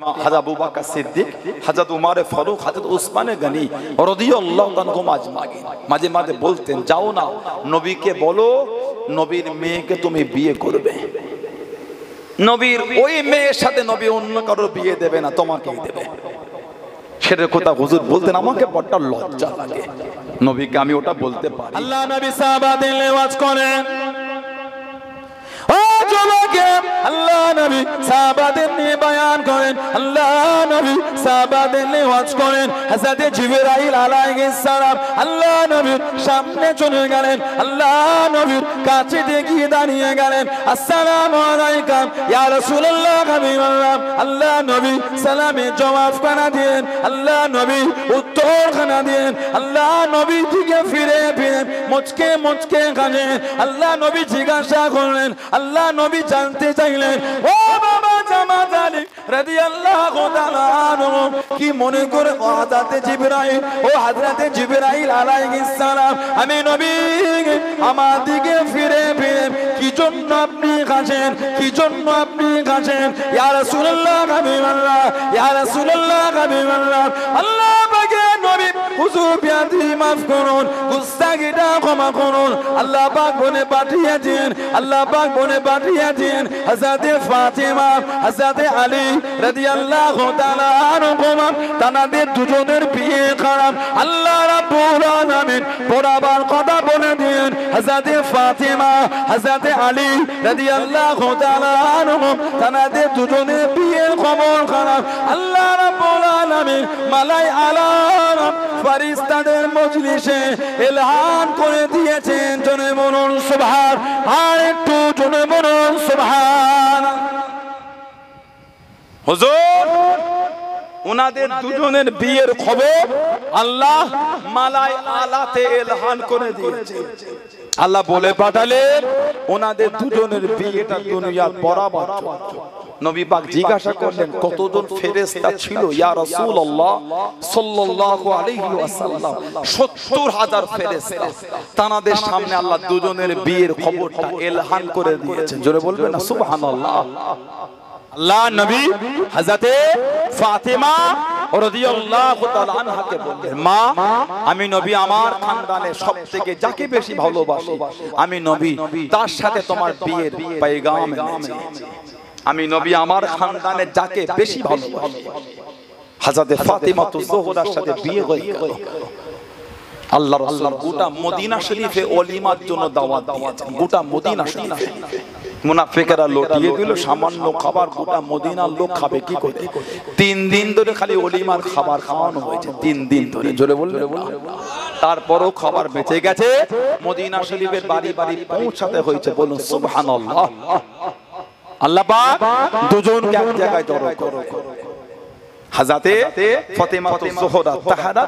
হযরত আবু বকর সিদ্দিক, হযরত উমর ফারুক, হযরত উসমান গনি রাদিয়াল্লাহু আনহুম আজমাইন মাঝে মাঝে বলতেন, যাও না নবীকে বলো নবীর মেয়েকে তুমি বিয়ে করবে, নবীর ওই মেয়ের সাথে নবী অন্য কারো বিয়ে দেবে না, তোমাকেই দেবে। সেটার কথা হুজুর বলতেন, আমাকে বড় লজ্জা লাগে, নবীকে আমি ওটা বলতে পারি। আল্লাহ নবী সাহাবাদের ওয়াজ করেন, ও যুবকে আল্লাহ নবী সাহাবাদের নিয়ে বয়ান করেন, আল্লাহ নবী সাহাবাদের নিয়ে ওয়াজ করেন। হযরত জিবরাইল আলাইহিস সালাম আল্লাহ নবীর সামনে চলে গেলেন, আল্লাহ নবীর কাছে গিয়ে দাঁড়িয়ে গেলেন, আসসালামু আলাইকুম ইয়া রাসূলুল্লাহ হাবিবাল্লাহ। আল্লাহ নবী সালামে জবাব খানা দেন, আল্লাহ নবী উত্তর খানা দেন, আল্লাহ নবী দিকে ফিরে ফিরে মুচকে মুচকে কাঁদেন। আল্লাহ নবী জিজ্ঞাসা করলেন, আল্লাহ নবী জানতে চাইলেন, ও বাবা জামাত আলী রাদিয়াল্লাহু তাআলা আনহু কি মনে করে হযরত জিবরাইল ও হযরত জিবরাইল আলাইহিস সালাম আমি নবী আমার দিকে ফিরে ফিরে কি জন্য আপনি কাঁদেন, কি জন্য আপনি কাঁদেন? ইয়া রাসূলুল্লাহ হাবিবাল্লাহ, ইয়া রাসূলুল্লাহ হাবিবাল্লাহ। আল্লাহ পাকে নবী হুজুর বিয়াদি মাফ করুন, গুস্তাগিটা ক্ষমা করুন। আল্লাহ পাক বলে পাঠিয়েছেন, আল্লাহ পাক বলে পাঠিয়েছেন হযরত ফাতিমা, হযরত আলী রাদিয়াল্লাহু তাআলা আনহুমা তাদের দুজনের বিয়ে করান। আল্লাহ রাব্বুল আলামিন বরাবর কথা বলে দেন, হযরত ফাতিমা, হযরত আলী রাদিয়াল্লাহু তাআলা আনহুম তাদের দুজনের বিয়ে কবুল করান। আল্লাহ রাব্বুল আলামিন মালাই আলা ফেরেশতাদের মজলিসে এলান করে দিয়েছেন, জনে বলুন সুবহান, আর একটু জনে বলুন সুবহান। হুজুর ওনাদের দুজনের বিয়ের খবর আল্লাহ মালাই আলাতে এলান করে দিয়েছেন। আল্লাহ বলে পাঠালেন ওনাদের দুজনের বিয়েটা দুনিয়ার বরাবর চলছে। নবী পাক জিজ্ঞাসা করলেন, কতজন ফেরেশতা ছিল ইয়া রাসূলুল্লাহ সাল্লাল্লাহু আলাইহি ওয়াসাল্লাম? ৭০,০০০ ফেরেশতা। তাদের সামনে আল্লাহ দুজনের বিয়ের খবরটা এলান করে দিয়েছেন। জোরে বলবেন না সুবহানাল্লাহ। আল্লাহ নবী হযরতে ফাতিমা রাদিয়াল্লাহু তাআলা আনহাকে বললেন, মা আমি নবী আমার খানদানে সবথেকে যাকে বেশি ভালোবাসি, আমি নবী তার সাথে তোমার বিয়ের পয়গাম এনেছি। আমি নবী আমার খানদানে যাকে বেশি ভালোবাসি, হযরত ফাতিমা যোহরার সাথে বিয়ে হয়ে গেল। আল্লাহ রাসূল গোটা মদিনা শরীফে ওলিমার জন্য দাওয়াত দিয়েছেন। গোটা মদিনা শরীফে মুনাফিকরা লটিয়ে দিল সামান্য খাবার, গোটা মদিনার লোক খাবে কি করে? 3 দিন ধরে খালি ওলিমার খাবার খাওয়ানো হয়েছে, 3 দিন ধরে। জোরে বলবেন। তারপরও খাবার বেঁচে গেছে, মদিনা শরীফের বাড়ি বাড়ি পৌঁছাতে হয়েছে। বলুন সুবহানাল্লাহ। আল্লাহ পাক দুজনকে এক জায়গায় জড়ো করো। হযরতে ফাতিমা যোহরা তাহারা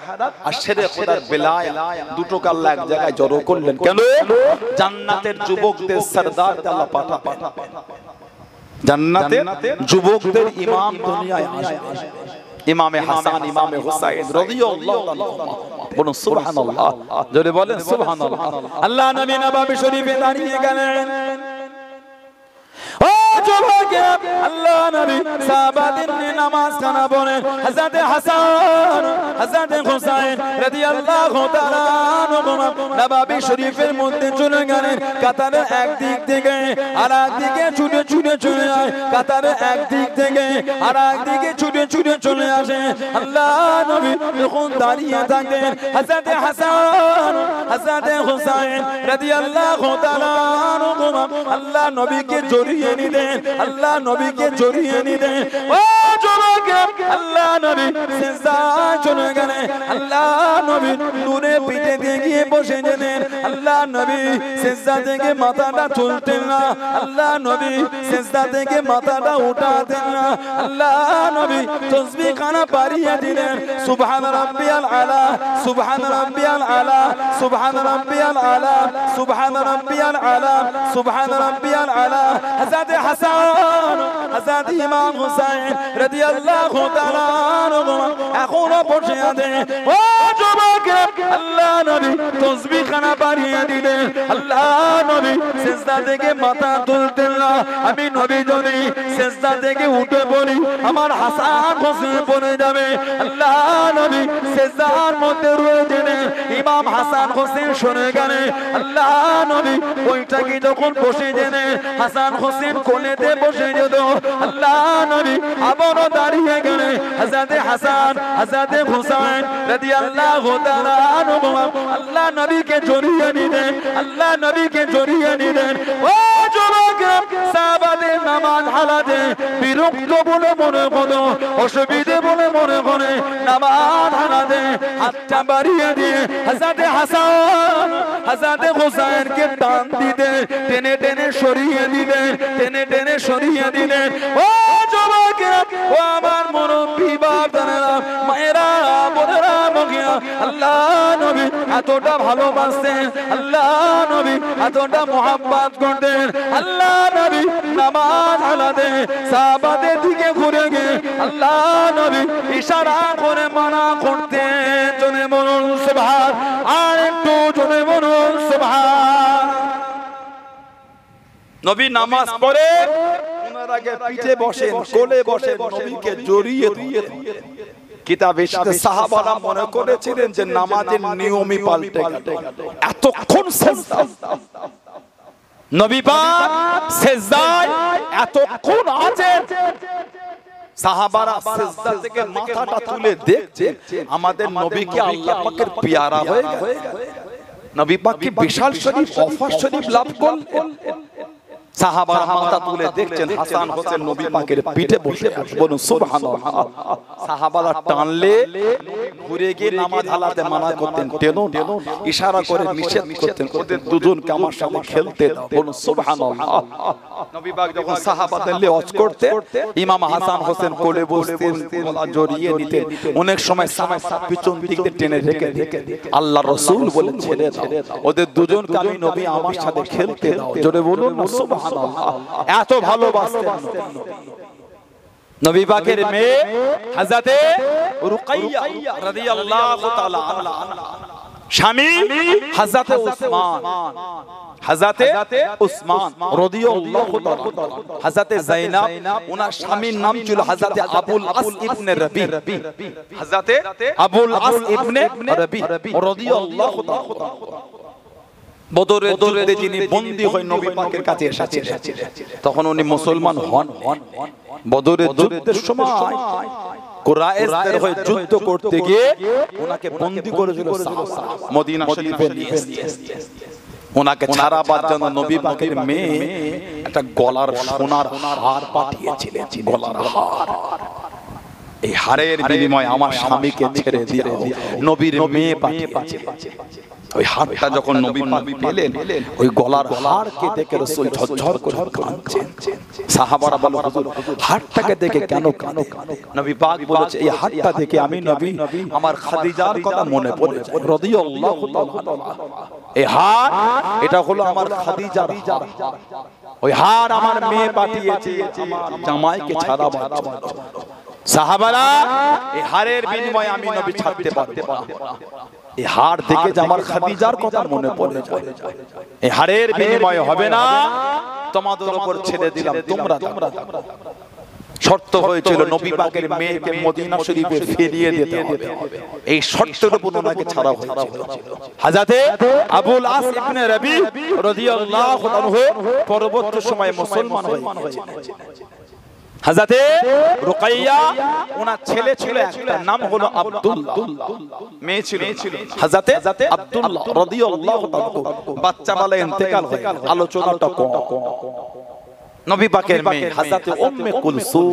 আর শেরে খোদার বেলায়া দুটোকে আল্লাহ এক জায়গায় জড়ো করলেন। কেন? জান্নাতের যুবকদের সরদার আল্লাহ পাঠাবেন, জান্নাতের যুবকদের ইমাম দুনিয়ায় আসবে। ইমামে হাসান, ইমামে হুসাইন রাদিয়াল্লাহু আনহুমা। বলুন সুবহানাল্লাহ। জোরে বলেন সুবহানাল্লাহ। আল্লাহ নবী নববী শরীফে দাঁড়িয়ে গেলেন, ও যুবকে আল্লাহ নবী সাহাবাদের নিয়ে নামাজ কানা পড়েন। হযরত হাসান, হযরত হুসাইন রাদিয়াল্লাহু তাআলা আনহুমা নববী শরীফের মধ্যে চলে গেলেন। কাতারের এক দিক থেকে আর এক দিকে ছুটে ছুটে চলে যায়, কাতারের এক দিক থেকে আর এক দিকে ছুটে ছুটে চলে আসে। আল্লাহ নবী যখন দাঁড়িয়ে থাকতেন, হযরত হাসান, হযরত হুসাইন রাদিয়াল্লাহু তাআলা আনহুমা আল্লাহ নবীকে জড়িয়ে নিতেন, আল্লাহ নবীকে জড়িয়ে নিতেন। ও যুবকে আল্লাহ নবী সিজদায় চলে গেলেন, আল্লাহ নবী নূরে পিঠে দিয়ে গিয়ে বসে যেতেন। আল্লাহ নবী সিজদা থেকে মাথাটা তুলতেন না, আল্লাহ নবী সিজদা থেকে মাথাটা উঠাতেন না। আল্লাহ নবী তাসবিহ খানা পারিয়ে দিলেন, সুবহান রাব্বিয়াল আলা, সুবহান রাব্বিয়াল আলা, সুবহান রাব্বিয়াল আলা, সুবহান রাব্বিয়াল আলা, সুবহান রাব্বিয়াল আলা। হযরত হাসান, হযরত ইমাম হুসাইন রাদিয়াল্লাহু তাআলা আনহু এখনো বসে আছেন। ও যুবক আল্লাহ নবী তাসবিহ খানা বাড়িয়ে দিলেন আল্লাহ নবী সিজদা থেকে মাথা তুলতেন না আমি নবী যদি সিজদা থেকে উঠে পড়ি আমার হাসান হোসেন পড়ে যাবে আল্লাহ নবী সিজদার মধ্যে রয়েছেন ইমাম হাসান হোসেন শুনে গেলেন আল্লাহ নবী ওইটাকে যখন বসে জেনে হাসান হোসেন কোলেতে বসে যেত আল্লাহ নবী আবারও দাঁড়িয়ে গেলেন হযরত হাসান হযরত হুসাইন রাদিয়াল্লাহু তাআলা আনহু আল্লাহ নবীকে জড়িয়ে নিলেন আল্লাহ নবীকে জড়িয়ে নিলেন ও যুবকরা সাহাবাদের নামাজ হালাতে বিরক্ত বলে মনে করো অসুবিধে বলে মনে করে নামাজ হালাতে হাতটা বাড়িয়ে দিয়ে হযরত হাসান হযরত হুসাইনকে টান দিতে টেনে টেনে সরিয়ে দিলেন টেনে টেনে সরিয়ে দিলেন ও যুবকরা ও আমার মুরব্বি বাবারা মায়েরা বোনেরা মগিয়া আল্লাহ নবী এতটা ভালোবাসতেন আল্লাহ নবী এতটা মোহাব্বত করতেন আল্লাহ নবী নামাজ হালাতে সাহাবাদের দিকে ঘুরে গিয়ে আল্লাহ নবী ইশারা করে মানা করতেন জনে বলুন সুবহান আর একটু জনে বলুন সুবহান নবী নামাজ পড়ে ওনার আগে পিঠে বসেন কোলে বসে নবীকে জড়িয়ে দিয়ে কিতাবে এসেছে সাহাবারা মনে করেছিলেন যে নামাজের নিয়মই পাল্টে গেল এতক্ষণ সিজদা নবী পাক সিজদায় এতক্ষণ আছেন সাহাবারা সিজদা থেকে মাথাটা তুলে দেখছে আমাদের নবী কি আল্লাহ পাকের পেয়ারা হয়ে গেল নবী পাক কি বিশাল শরীফ অফার শরীফ লাভ করলেন সাহাবারা মাথা তুলে দেখছেন হাসান হোসেন নবী পাকের পিঠে বসে আছে বলুন সুবহানাল্লাহ সাহাবারা টানলে ঘুরে গিয়ে নামাজ হালাতে মানা করতেন টেনো ইশারা করে নিষেধ করতেন ওদের দুজনকে আমার সাথে খেলতে দাও বলুন সুবহানাল্লাহ নবী পাক যখন সাহাবাদের লিওয়াজ করতে ইমাম হাসান হোসেন কোলে বসতেন গলা জড়িয়ে নিতেন অনেক সময় সাহাবা পিছন দিক দিয়ে টেনে রেখে আল্লাহর রাসূল বলেন ছেড়ে দাও ওদের দুজনকে আমি নবী আমার সাথে খেলতে দাও জোরে বলুন সুবহানাল্লাহ এত ভালোবাসতেন নবী পাকের মেয়ে হযরতে রুকাইয়া রাদিয়াল্লাহু তাআলা আনহা স্বামী হযরতে উসমান রাদিয়াল্লাহু তাআলা হযরতে যায়েনব ওনার স্বামীর নাম ছিল হযরতে আবুল আস ইবনে রবি হযরতে আবুল আস ইবনে রবি রাদিয়াল্লাহু তাআলা বদরের যুদ্ধে যিনি বন্দী হয়ে নবী পাকের কাছে এসেছিলেন তখন উনি মুসলমান হন বদরের যুদ্ধের সময় কুরাইশদের হয়ে যুদ্ধ করতে গিয়ে ওনাকে বন্দী করেছিল সাহাবা মদিনা শরীফে নিয়ে এসেছে ওনাকে ছাড়াবার জন্য নবী পাকের মেয়ে একটা গলার সোনার হার পাঠিয়েছিলেন গলার হার এই হারের বিনিময়ে আমার স্বামীকে ছেড়ে দিয়ে নবীর মেয়ে পাঠিয়েছিলেন ওই হারটা যখন নবী পাক পেলেন ওই গলার হারকে দেখে রাসূল ঝরঝর করে কাঁদছেন সাহাবারা বলে হুজুর হারটাকে দেখে কেন কাঁদো নবী পাক বলেছে এই হারটা দেখে আমি নবী আমার খাদিজার কথা মনে পড়ে রাদিয়াল্লাহু তাআলা এই হার এটা হলো আমার খাদিজার হার ওই হার আমার মেয়ে পাঠিয়েছে আমার জামাইকে ছাড়াবার জন্য সাহাবারা এই হারের বিনিময়ে আমি নবী ছাড়তে পারবো না এই হার দেখে যে আমার খাদিজার কথা মনে পড়ে যায় এই হারের বিনিময়ে হবে না তোমাদের উপর ছেড়ে দিলাম তোমরা শর্ত হয়েছিল নবী পাকের মেয়েকে মদিনা শরীফে ফিরিয়ে দিতে হবে এই শর্তের উপর ওনাকে ছাড়া হয়েছিল হযরতে আবুল আস ইবনে রবি রাদিয়াল্লাহু আনহু পরবর্তী সময়ে মুসলমান হয়েছিলেন হযরতে রুকাইয়া ওনার ছেলে ছিল একটা নাম হলো আব্দুল্লাহ মেয়ে ছিল হযরতে আব্দুল্লাহ রাদিয়াল্লাহু তাআলা বাচ্চা বলে ইন্তেকাল হয়ে আলোচনাটা কম নবী পাকের মেয়ে হযরতে উম্মে কুলসুম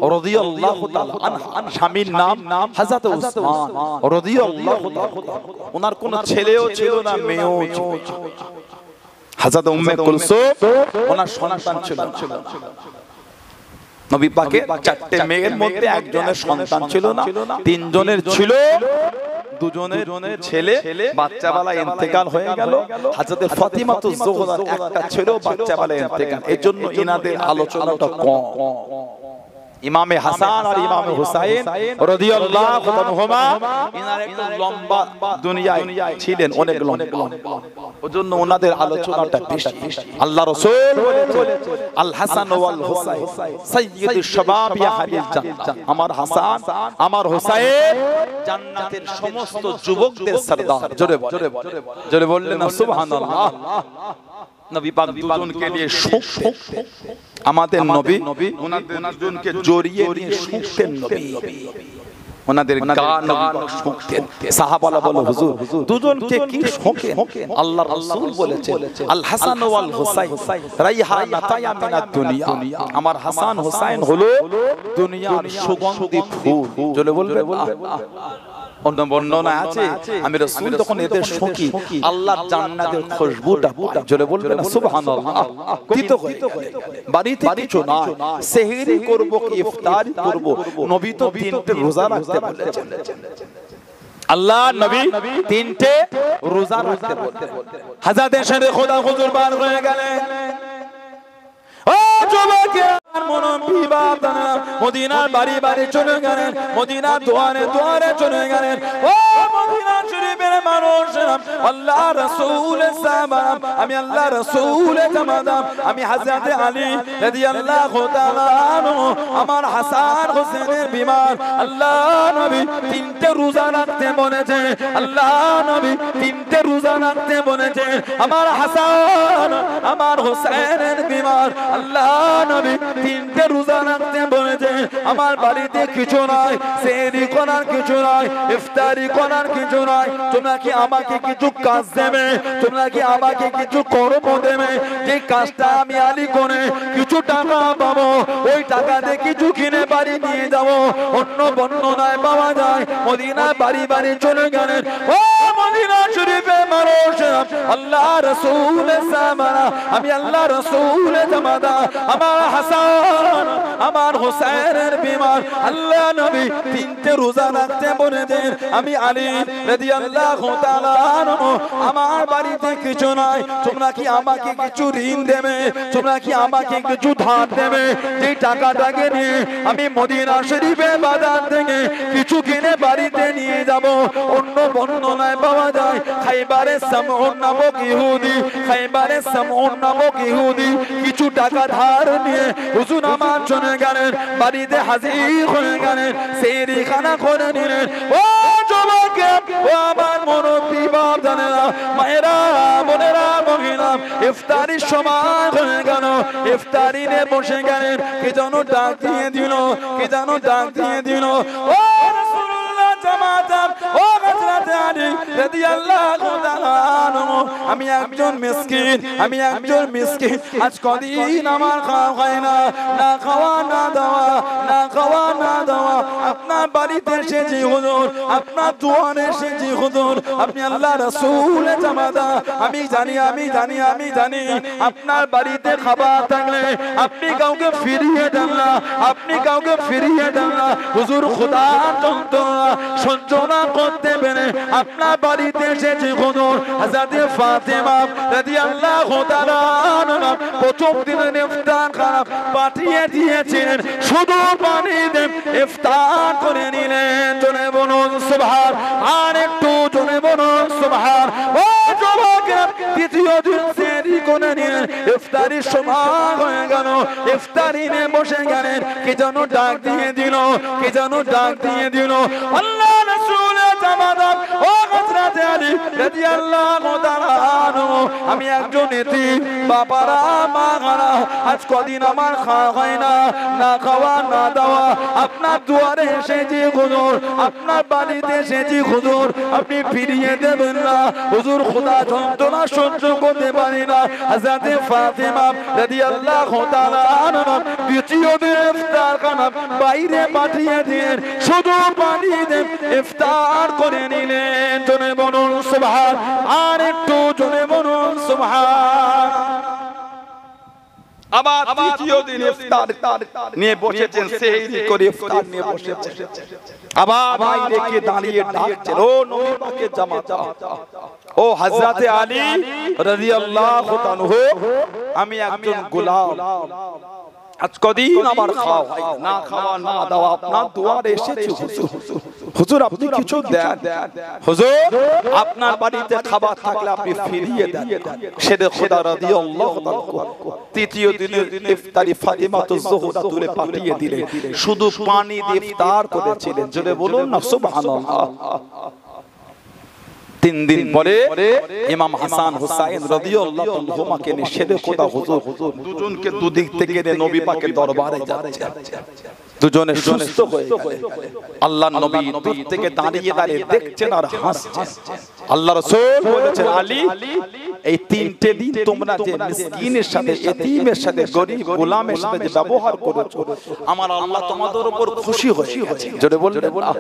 রাদিয়াল্লাহু তাআলা আনহা স্বামীর নাম হযরতে উসমান রাদিয়াল্লাহু তাআলা ওনার কোনো ছেলেও ছিল না মেয়েও ছিল হযরতে উম্মে কুলসুম ওনার সন্তান ছিল নবী পাকের চারটি মেয়ের মধ্যে একজনের সন্তান ছিল না তিনজনের ছিল দুজনের ছেলে বাচ্চাবেলা ইন্তেকাল হয়ে গেল হযরতে ফাতিমাতুজ যোহরার একটা ছিল বাচ্চাবেলা ইন্তেকাল এজন্য ইনাদের আলোচনাটা কম ইমামে হাসান আর ইমামে হুসাইন রাদিয়াল্লাহু আনহুমা ইনার একটু লম্বা দুনিয়ায় ছিলেন, অনেক লম্বা, ওজন্য ওনাদের আলোচনাটা বেশি। আল্লাহ রাসূল বলেছেন আল হাসান ওয়াল হুসাইন সাইয়্যিদুশ শাবাব আহলিল জান্নাহ, আমার হাসান আমার হুসাইন জান্নাতের সমস্ত যুবকদের সরদার। জোরে বললেন না সুবহানাল্লাহ। নবী পাক দুজনকে নিয়ে শুনতেন, আমাদের নবী ওনাদের দুজনকে জড়িয়ে নিয়ে শুনতেন নবী, ওনাদের গান শুনতেন। সাহাবারা বলে হুজুর দুজনকে কি শোকেন? আল্লাহর রাসূল বলেছেন আল হাসান ওয়াল হুসাইন রাইহানাতায়া মিনাদ দুনিয়া, আমার হাসান হুসাইন হলো দুনিয়ার সুগন্ধি ফুল। জোরে বলবে অন্য বর্ণনা আছে আমি রাসূল তখন এদের শুকি আল্লাহর জান্নাতের খুশবুটা পাই। জোরে বলবে না সুবহানাল্লাহ। তিতো বাড়িতে কিছু না, সেহরি করব কি ইফতারি করব, নবী তো তিনটে রোজা রাখতে বলেছেন। আল্লাহ নবী তিনটে রোজা রাখতে বলেছেন। হযরত শেরে খোদা হুজুর বার হয়ে গেলেন। ও যুবকেরা মনোবী বাপদানা মদিনার বাড়ি বাড়ি চলে গেলেন, মদিনার দুয়ারে দুয়ারে চলে গেলেন। ও মদিনা শরীফের মানুষেরা, আল্লাহ রাসূলের সাহাবা, আমি আল্লাহ রাসূলের জামাদার, আমি হযরত আলী রাদিয়াল্লাহু তাআলা আনহু, আমার হাসান হোসেনের বিমার। আল্লাহ নবী তিনটে রোজা রাখতে বলেছে, আল্লাহ নবী তিনটে রোজা রাখতে বলেছে। আমার হাসান আমার হোসেনের বিমার, আল্লাহ নবী তিনটে রোজা রাখতে বলেছে। আমার বাড়িতে কিছু নাই, সেহরি করার কিছু নাই, ইফতারি করার কিছু নাই। তোমরা কি আমাকে কিছু কাজ দেবে? তোমরা কি আমাকে কিছু কর্ম দেবে? যে কাজটা আমি আলী করে কিছু টাকা পাবো, ওই টাকা দিয়ে কিছু কিনে বাড়ি নিয়ে যাবো। অন্য বর্ণনায় পাওয়া যায় মদিনা বাড়ি বাড়ি চলে গেলেন। ও মদিনা শরীফে মানুষেরা, আল্লাহ রাসূলের সাহাবারা, আমি আল্লাহ রাসূলের জামাতা, আমার হাসান আমার হোসেনের বিমার। আল্লাহ নবী তিনটে রোজা রাখতে বলেছেন। আমি আলী রাদিয়াল্লাহু তাআলা আনহু, আমার বাড়িতে কিছু নাই, তোমরা কি আমাকে কিছু ঋণ দেবে? তোমরা কি আমাকে কিছু ধার দেবে? যে টাকাটাকে নিয়ে আমি মদিনা শরীফে বাজার থেকে কিছু কিনে বাড়িতে নিয়ে যাব। অন্য বর্ণনায় পাওয়া যায় খাইবারে সামউন নামক ইহুদি, খাইবারে সামউন নামক ইহুদি কিছু টাকা ধার নিয়ে হুজুর আমার চলে গেলেন, বাড়িতে হাজির হয়ে গেলেন, সেহরি খানা করে নিলেন। ও যুবকে, ও আমার মুরব্বি বাপ জানেরা, মায়েরা, বোনেরা, মহিলা, ইফতারির সময় হয়ে গেল, ইফতারি নিয়ে বসে গেলেন। কে যেন ডাক দিয়ে দিল, কে যেন ডাক দিয়ে দিল। ও রাসূলুল্লাহ জামাতা, ও হযরত আলী রাদিয়াল্লাহু তাআলা আনহু, আমি একজন মিসকিন, আমি একজন মিসকিন। আজ কদিন আমার খাওয়া হয় না, না খাওয়া না দাওয়া, না খাওয়া না দাওয়া। আপনার বাড়িতে এসেছি হুজুর, আপনার দুয়ারে এসেছি হুজুর, আপনি আল্লাহ রাসূলের জামাতা। আমি জানি, আমি জানি, আমি জানি আপনার বাড়িতে খাবার থাকলে আপনি কাউকে ফিরিয়ে দেন না, আপনি কাউকে ফিরিয়ে দেন না। হুজুর খোদার যন্ত্রণা সহ্য না করতে পেরে আপনার বাড়িতে এসেছি হুজুর। হযরত ফাতেমা রাদিয়াল্লাহু তাআলা আনহা প্রথম দিনের ইফতার খানা পাঠিয়ে দিয়েছিলেন, শুধু পানি দিয়ে ইফতার করে নিলেন। জোরে বলুন সুবহান, আর একটু জোরে বলুন সুবহান। ও যুবকেরা, দ্বিতীয় দিন সেহরি করে নিলেন, ইফতারির সময় হয়ে গেল, ইফতারি নিয়ে বসে গেলেন। কে যেন ডাক দিয়ে দিল, কে যেন ডাক দিয়ে দিল। আল্লাহ রাসূলের জামাতা, ও হযরত আলী রাদিয়াল্লাহু তাআলা আনহু, আমি একজন এতিম, বাবারা মারা, আজ কদিন আমার খাওয়া হয় না, না খাওয়া না দাওয়া। আপনার দুয়ারে এসেছি হুজুর, আপনার বাড়িতে এসেছি হুজুর, আপনি ফিরিয়ে দেবেন না। হুজুর খোদা যন্ত্রণা সহ্য করতে পারি না। হযরত ফাতেমা রাদিয়াল্লাহু তাআলা আনহা দ্বিতীয় দিন ইফতার খানা বাইরে পাঠিয়ে দিয়ে শুধু পানি দিয়ে ইফতার করে নিলেন। জোরে বলুন সুবহান, আর একটু জোরে বলুন সুবহান। আবার তৃতীয় দিন ইফতার নিয়ে বসেছেন, সেহরি করে ইফতার নিয়ে বসেছেন। আবার বাইরে কে দাঁড়িয়ে ডাকছেন, ও নবী পাকের জামাতা, ও হযরত আলী রাদিয়াল্লাহু তাআলা আনহু, আমি একজন গোলাম, আজ কদিন আমার খাওয়া হয় না, খাওয়া না দাওয়া আপনার দুয়ারে এসেছি হুজুর। হুজুর আপনি কিছু দেন, হুজুর আপনার বাড়িতে খাবার থাকলে আপনি ফিরিয়ে দেন। শেরে খোদা রাদিয়াল্লাহু তাআলা তৃতীয় দিনের ইফতারি ফাতিমাতুজ জোহরা তুলে পাঠিয়ে দিলেন, শুধু পানি দিয়ে ইফতার করেছিলেন। জোরে বলুন না সুবহানাল্লাহ। 3 দিন পরে ইমাম হাসান হুসাইন রাদিয়াল্লাহু আনহুমাকে নিয়ে শেরে খোদা হুজুর দুজনকে দুদিক থেকে নবী পাকের দরবারে যাচ্ছে। দুজনে সুস্থ হয়ে গেলেন। আল্লাহর নবী দূর থেকে দাঁড়িয়ে দাঁড়িয়ে দেখছেন আর হাসছেন। আল্লাহ রাসূল বলেছেন, আলী এই 3টে দিন তোমরা যে মিসকিনের সাথে, এতিমের সাথে, গরীব গোলামের সাথে যে ব্যবহার করেছো, আমার আল্লাহ তোমাদের উপর খুশি হয়ে গেছে। জোরে বললেন না?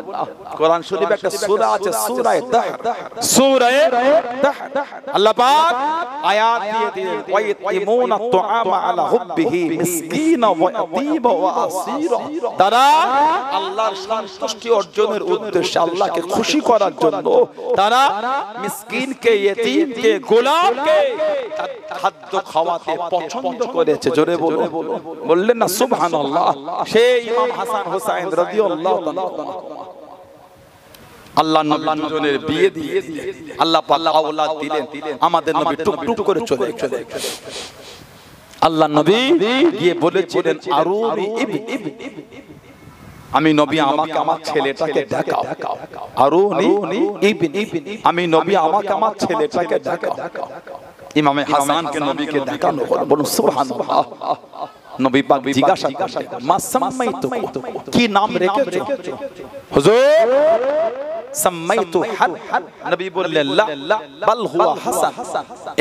কোরআন শরীফে একটা সূরা আছে, সূরা দাহর। সূরা দাহর আল্লাহ পাক আয়াত দিয়ে দিলেন, ওয়াইতিমুনা তুআমা আলা হুব্বিহি মিসকিনা ওয়া ইয়াতীমা ওয়া আসীরা। তারা আল্লাহর সন্তুষ্টি অর্জনের উদ্দেশ্যে, আল্লাহকে খুশি করার জন্য তারা মিসকিনকে, ইয়েতিমকে, গোলামকে খাদ্য খাওয়াতে পছন্দ করেছে। জোরে বললেন না সুবহানাল্লাহ। সেই ইমাম হাসান হুসাইন রাদিয়াল্লাহু তাআলা আল্লাহ নবী দুজনের বিয়ে দিয়ে আল্লাহ পাক আওলাদ দিলেন। আমাদের নবী টুকটুক করে চলে গেলেন। আল্লাহ নবী গিয়ে বলেছিলেন, আরুনি ইবনি, আমি নবী আমাকে আমার ছেলেটাকে দেখাও। আরুনি ইবনি, আমি নবী আমাকে আমার ছেলেটাকে দেখাও। ইমামে হাসানকে নবীকে দেখানো হলো। বলুন সুবহানাল্লাহ। নবী পাক জিজ্ঞাসা করলেন, মা সাম্মাইতু, কি নাম রেখেছো? হুজুর সাম্মাইতু হার। নবী বললেন, লা বাল হুয়া হাসান,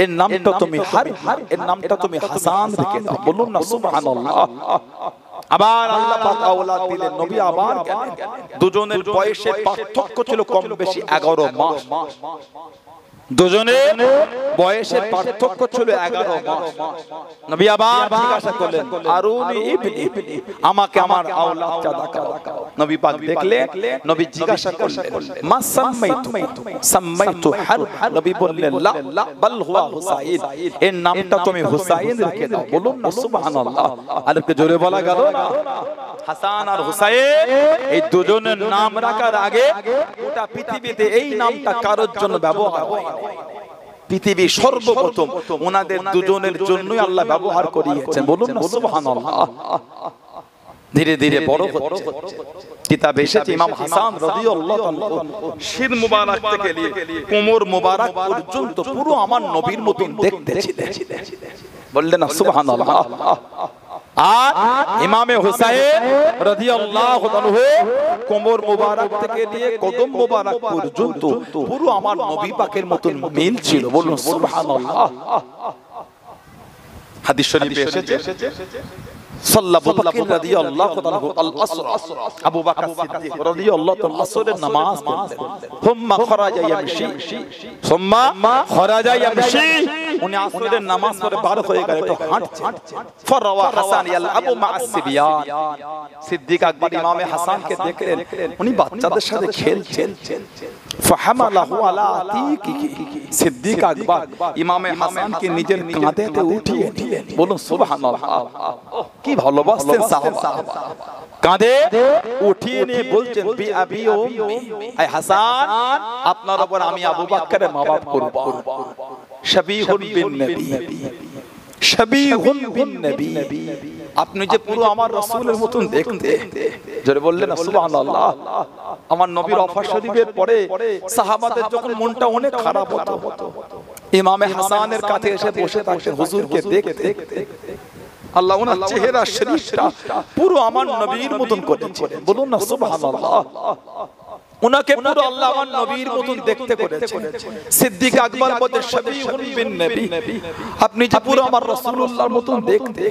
এর নামটা তুমি হার, এর নামটা তুমি হাসান রেখে দাও। বলুন না সুবহানাল্লাহ। আবার আল্লাহ পাক আওলাদ দিলেন, নবী আবার গেলেন। দুজনের বয়সের পার্থক্য ছিল কম বেশি 11 মাস। দুজনের বয়সের পার্থক্য ছিল 11 মাস। নবী আবার জিজ্ঞাসা করলেন, আরুনি ইবনি, আমাকে আমার আওলাদটা দেখাও। নবী পাক দেখলেন, নবী জিজ্ঞাসা করলেন, মা সাম্মাইতু? সাম্মাইতু হার। নবী বললেন, লা বাল হুয়া হুসাইন, এর নামটা তুমি হুসাইন রেখে দাও। বলুন না সুবহানাল্লাহ। আর একটু জোরে বলা গেল না? হাসান আর হুসাইন এই দুজনের নাম রাখার আগে গোটা পৃথিবীতে এই নামটা কারোর জন্য ব্যবহার হয়। পৃথিবী সর্বপ্রথম ওনাদের দুজনের জন্যই আল্লাহ ব্যবহার করিয়েছেন। বলুন না সুবহানাল্লাহ। ধীরে ধীরে বড় হচ্ছে। কিতাবে এসেছে ইমাম হাসান রাদিয়াল্লাহু তাআলা শির মুবারক থেকে নিয়ে কোমর মুবারক পর্যন্ত পুরো আমার নবীর মতন দেখতে ছিলেন। বললেন না সুবহানাল্লাহ। আর ইমামে হুসাইন রাদিয়াল্লাহু তাআলা কোমর মুবারক থেকে নিয়ে কদম মুবারক পর্যন্ত পুরো আমার নবী পাকের মতন মিল ছিল। বলুন সুবহানাল্লাহ। হাদিস শরীফে এসেছে, সাল্লাল্লাহু আবু রাদিয়াল্লাহু তাআলা আল আসর, আবু বকর সিদ্দিক রাদিয়াল্লাহু তাআলা আসরের নামাজ পড়তেন। হুম্মা খরাজা ইয়ামশি, হুম্মা খরাজা ইয়ামশি, উনি আসরের নামাজ পড়ে বার হয়ে গেল, তো হাঁটছেন। ফরওয়া হাসান ইয়ালআবু মা'আস সিবিয়ান, সিদ্দিক আকবর ইমামে হাসানকে দেখলেন উনি বাচ্চাদের সাথে খেলছেন। ফাহামালাহু আলা আতিকিহি, সিদ্দিক আকবর ইমামে হাসানকে নিজের কাঁধেতে উঠিয়ে নিলেন। বলুন সুবহানাল্লাহ। কি ভালোবাসতেন সাহাবা। কাঁধে উঠিয়ে নিয়ে বলছেন, বি আবি ও উম্মি, আয় হাসান আপনার উপর আমি আবু বকরের মা-বাপ কুরবান। শাবীহুন বিন নবী, শাবীহুন বিন নবী, আপনি যে পুরো আমার রাসূলের মতন দেখতে। জোরে বললেন না সুবহানাল্লাহ। আমার নবীর ওফাত শরীফের পরে সাহাবাদের যখন মনটা অনেক খারাপ হতো, ইমামে হাসানের কাছে এসে বসে থাকতেন হুজুরকে দেখতে। আল্লাহ ওনার চেহারা শরীফটা পুরো আমার নবীর মতন করেছিলেন। বলুন না সুবহানাল্লাহ। উনাকে পুরো আল্লাহ আমার নবীর মতন দেখতে করেছেন। সিদ্দিক আকবর বলেন, শাবীহুন বিন নবী, আপনি যে পুরো আমার রাসূলুল্লাহর মতন দেখতে।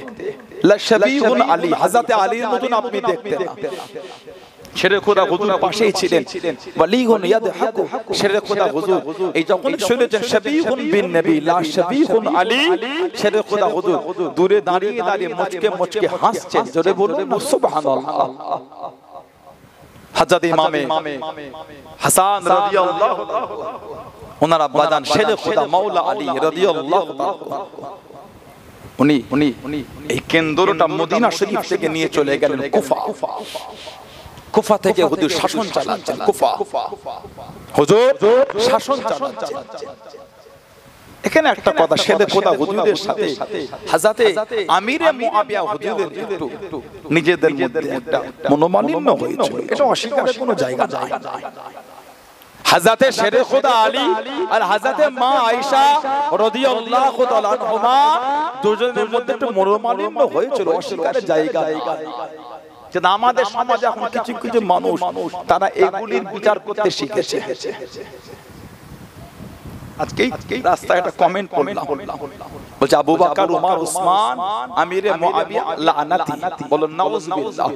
লা শাবীহুন আলী, হযরত আলীর মতন আপনি দেখতে না। শেরে খোদা হুজুর পাশেই ছিলেন। ওয়ালিহুন ইয়াদহাকু, শেরে খোদা হুজুর এই যখন শুনেছেন শাবীহুন বিন নবী লা শাবীহুন আলী, শেরে খোদা হুজুর দূরে দাঁড়িয়ে দাঁড়িয়ে মুচকে মুচকে হাসছেন। জোরে বলুন সুবহানাল্লাহ। হযরত ইমামে হাসান রাদিয়াল্লাহু তাআলা ওনার আব্বাজান শেরে খোদা মাওলা আলী রাদিয়াল্লাহু তাআলা উনি এই কেন্দ্রটা মদিনা শরীফ থেকে নিয়ে চলে গেলেন কুফা। কুফা থেকে হুজুর শাসন চালাচ্ছেন। কুফা হুজুর শাসন চালাচ্ছেন। এখানে একটা কথা, সেদে খোদা হুজুরের সাথে হযরতে আমিরে মুআবিয়া হুজুরের একটু নিজেদের মধ্যে একটা মনোমালিন্য হয়েছিল, এটা অস্বীকারের কোনো জায়গা নাই। হযরতে শেরে খোদা আলী আর হযরতে মা আয়েশা রাদিয়াল্লাহু তাআলা আনহুমা দুজনের মধ্যে একটু মনোমালিন্য হয়েছিল, অস্বীকারের জায়গা নাই। যে আমাদের সমাজে এখন কিছু কিছু মানুষ তারা এগুলির বিচার করতে শিখেছে। আজকে রাস্তায় একটা কমেন্ট পড়লাম, বলছে আবু বকর, উমর, উসমান, আমিরে মুআবিয়া লানাতি। বলেন নাউযুবিল্লাহ।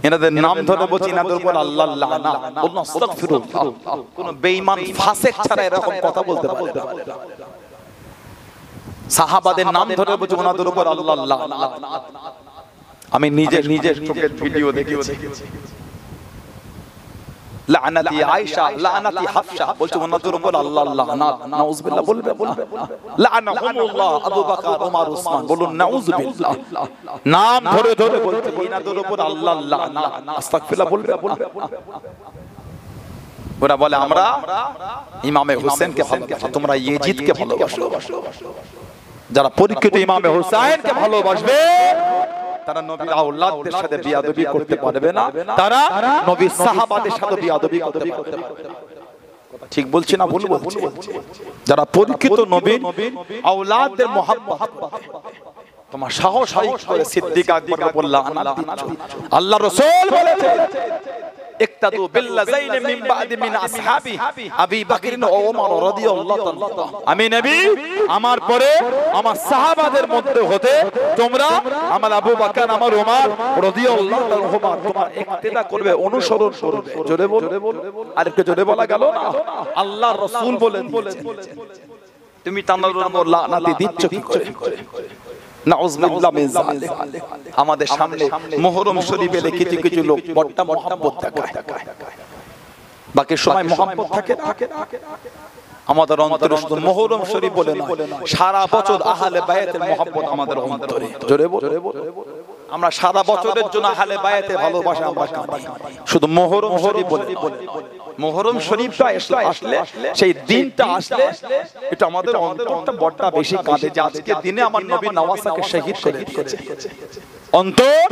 এনাদের নাম ধরে বলছি, এনাদের উপর আল্লাহর লানাত। বলুন আস্তাগফিরুল্লাহ। কোন বেঈমান ফাসিক ছাড়া এরকম কথা বলতে পারে না। সাহাবাদের নাম ধরে বলছি, ওনাদের উপর আল্লাহর লানাত। আমি নিজের চোখের ভিডিও দেখেছি। লানাতি আয়েশা, লানাতি হাফসা, বলছে ওনাদের উপর আল্লাহর লানাত। নাউযুবিল্লাহ বলবে। লানাহুমুল্লাহ আবু বকর, উমর, উসমান। বলুন নাউযুবিল্লাহ। নাম ধরে ধরে বলছে ওনাদের উপর আল্লাহর লানাত। আস্তাগফিরুল্লাহ বলবে। ওরা বলে আমরা ইমামে হোসেনকে ভালোবাসি, তোমরা ইয়াজিদকে ভালোবাসো। যারা পরীক্ষিত ইমামে হোসেনকে ভালোবাসবে তারা নবীর আওলাদদের সাথে বিয়াদবি করতে পারবে না, তারা নবীর সাহাবাদের সাথে বিয়াদবি করতে পারবে না। ঠিক বলছি না ভুল বলছি? যারা পরীক্ষিত নবীর আওলাদদের মুহাব্বত করে, তোমার সাহস করে সিদ্দিক আকবরকে বললা লানাত দিচ্ছ। আল্লাহর রাসূল বলেছে ইক্তাদু বিল্লাযাইন মিন বাদি মিন আসহাবি আবি বকর ও ওমর রাদিয়াল্লাহু তাআলা। আমি নবী, আমার পরে আমার সাহাবাদের মধ্যে হতে তোমরা আমার আবু বকর, আমার ওমর রাদিয়াল্লাহু তাআলা তোমার ইক্তেদা করবে, অনুসরণ করবে। জোরে বল। আরেকটু জোরে বলা গেল না? আল্লাহর রাসূল বলেন তুমি তাদের উপর লানাত দিচ্ছ কি করে? নাউযুবিল্লাহ মিন যালিক। আমাদের সামনে মুহররম শরীফে কিছু কিছু লোক বড়টা মুহাব্বত দেখায়, বাকি সময় মুহাব্বত থাকে না। আমাদের অন্তরে শুধু মুহররম শরীফ বলে না, সারা বছর আহলে বায়াতের মুহাব্বত আমাদের অন্তরে। জোরে বল। আমরা সারা বছরের জন্য আহলে বায়াতের ভালোবাসা আমরা কাঁদি, শুধু মুহররম শরীফ বলে। মুহররম শরীফটা আসলে, সেই দিনটা আসলে এটা আমাদের অন্তরটা বড়টা বেশি কাঁদে যে আজকে দিনে আমার নবী নওয়াসাকে শহীদ করে দিয়েছে। অন্তর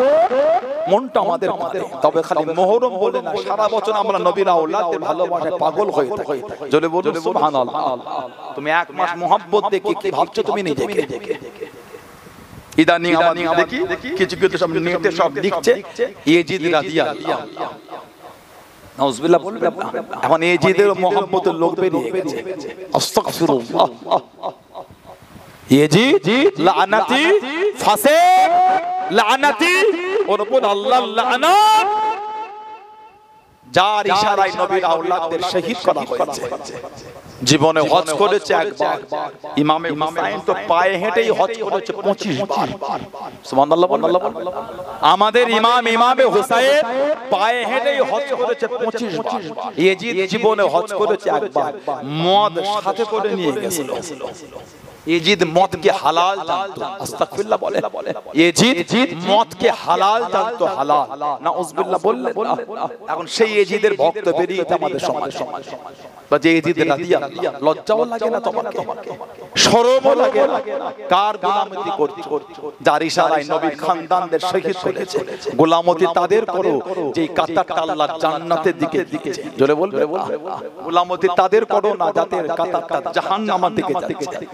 মনটা আমাদের কাঁদে। তবে খালি মুহররম বলে না, সারা বছর আমরা নবীর আওলাদের ভালোবাসায় পাগল হয়ে থাকি। জোরে বলুন সুবহানাল্লাহ। তুমি এক মাস মুহাব্বত দেখে কি ভাবছো তুমি নিজেকে? ইদানিং দেখি কিছু কিছু সব নেটে সব লিখছে ইয়াজিদ রাদিয়াল্লাহু নাউযুবিল্লাহ বলবেন না। এখন ইয়াজিদের মুহাব্বতের লোক বেরিয়ে গেছে। আস্তাগফিরুল্লাহ। ইয়াজিদ লানাতি, ফাসিক, লানাতি, ওর উপর আল্লাহর লানাত। যার ইশারায় নবীর আওলাদদের শহীদ করা হয়েছে। জীবনে হজ করেছে একবার, ইমামে হুসাইন তো পায়ে হেঁটেই হজ করেছে 25 বার। সুবহানাল্লাহ বলুন। আমাদের ইমামে হুসাইন পায়ে হেঁটেই হজ করেছে 25 বার। ইয়াজিদ জীবনে হজ করেছে একবার, মদ সাথে করে নিয়ে গেছিল। ইয়াজিদ মদকে হালাল জানতো। আস্তাগফিরুল্লাহ বলে। ইয়াজিদ মদকে হালাল জানতো, হালাল। নাউযুবিল্লাহ বললে। এখন সেই ইয়াজিদের ভক্ত বেরিয়ে আমাদের সমাজ বা যে ইয়াজিদ রাদিয়াল্লাহু, লজ্জাও লাগে না তোমাকে? শরমও লাগে না? কার গোলামতি করছো? যার ইশারায় নবীর খানদানদের শহীদ করেছে। গোলামতি তাদের করো যেই কাতারটা আল্লাহর জান্নাতের দিকে দিকেছে। জোরে বলবে। গোলামতি তাদের করো না যাদের কাতারটা জাহান্নামের দিকে যাচ্ছে।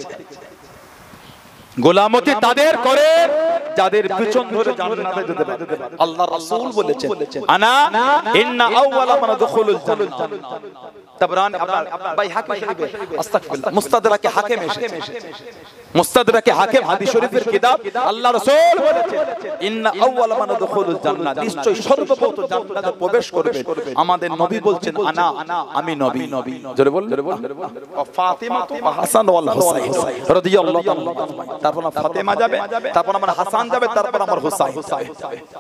গোলামতি তাদের করে যাদের পিছন ধরে জান্নাতে যেতে পারে। আল্লাহর রাসূল বলেছেন আনা ইন্না আউওয়ালা মান দুখুলুল জান্নাহ। তাবরানি আপনার বাইহাকি শরীফে, আস্তাগফিরুল্লাহ, মুস্তাদরাকে হাকিম এসেছে। মুস্তাদরাকে হাকিম হাদিস শরীফের কিতাব। আল্লাহর রাসূল বলেছেন ইন্না আউওয়ালা মান দুখুলুল জান্নাহ, নিশ্চয়ই সর্বপ্রথম জান্নাতে প্রবেশ করবে আমাদের নবী। বলছেন আনা, আমি নবী। জোরে বল। ফাতিমা ওয়া হাসান ওয়াল হুসাইন রাদিয়াল্লাহু তাআলা। তারপর ফাতেমা যাবে, তারপর আমার হাসান যাবে, তারপর আমার হুসাইন।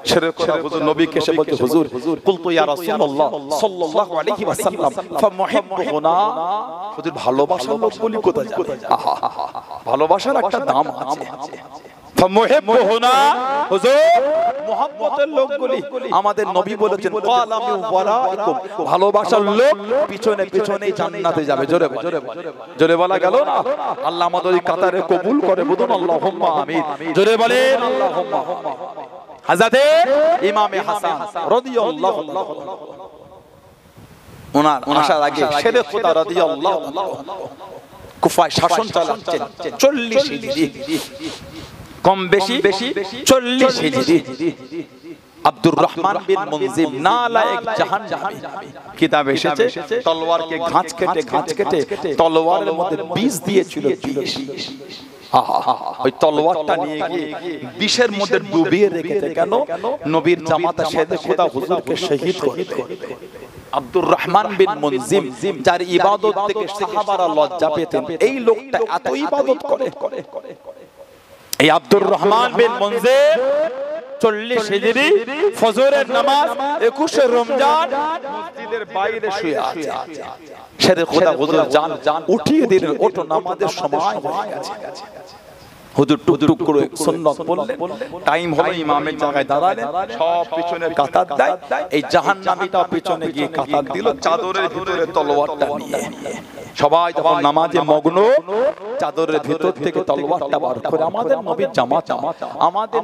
শিরক করে হুজুর নবীকে এসে বলতে, হুজুর কুলতু ইয়া রাসূলুল্লাহ সাল্লাল্লাহু আলাইহি ওয়াসাল্লাম ফামুহিব্বুনা। হুজুর ভালোবাসার লোক বলি কোথায় যাবে? ভালোবাসার একটা দাম আছে। ফামুহিব্বুহুনা হুজুর মুহাব্বতের লোকগুলি আমাদের নবী বলেছেন ক্বালামি ওয়ারাইকুম ভালোবাসার লোক পিছনে পিছনেই জান্নাতে যাবে জোরে জোরে বলা গেল না আল্লাহ আমাদের এই কাতারে কবুল করে বলুন আল্লাহুম্মা আমিন জোরে বলেন আল্লাহুম্মা হযরতে ইমামে হাসান রাদিয়াল্লাহু আনহু ওনার আসার আগে শেরে খোদা রাদিয়াল্লাহু আনহু কুফায় শাসন চালাচ্ছেন 40 হিজরি কম বেশি 40 হিজরি আব্দুর রহমান বিন মুনজিম নালায়েক জাহান্নামী কিতাবে এসেছে তলোয়ারকে ঘাঁচ কেটে তলোয়ারের মধ্যে বিষ দিয়েছিল বিষ ওই তলোয়ারটা নিয়ে গিয়ে বিষের মধ্যে ডুবিয়ে রেখেছে কেন নবীর জামাতা শেরে খোদা হুজুরকে শহীদ করতে আব্দুর রহমান বিন মুনজিম যার ইবাদত থেকে সাহাবারা লজ্জা পেতেন এই লোকটা এত ইবাদত করে এই আব্দুর রহমান বিন মুনজিম 40 হিজরি ফজরের নামাজ 21 রমজান মসজিদের বাইরে শুয়ে আছে শেরে খোদা হুজুর জান উঠিয়ে দিলেন ওঠো নামাজের সময় হয়ে গেছে হুজুর টুক করে সুন্নাত বললেন টাইম হলো ইমামের জায়গায় দাঁড়ালেন সব পিছনে কাতার দেয় এই জাহান্নামীটা পিছনে গিয়ে কাতার দিল চাদরের ভিতরে তলোয়ারটা নিয়ে সবাই যখন নামাজে মগ্ন চাদরের ভিতর থেকে তলোয়ারটা বার করে আমাদের নবীর জামাতা আমাদের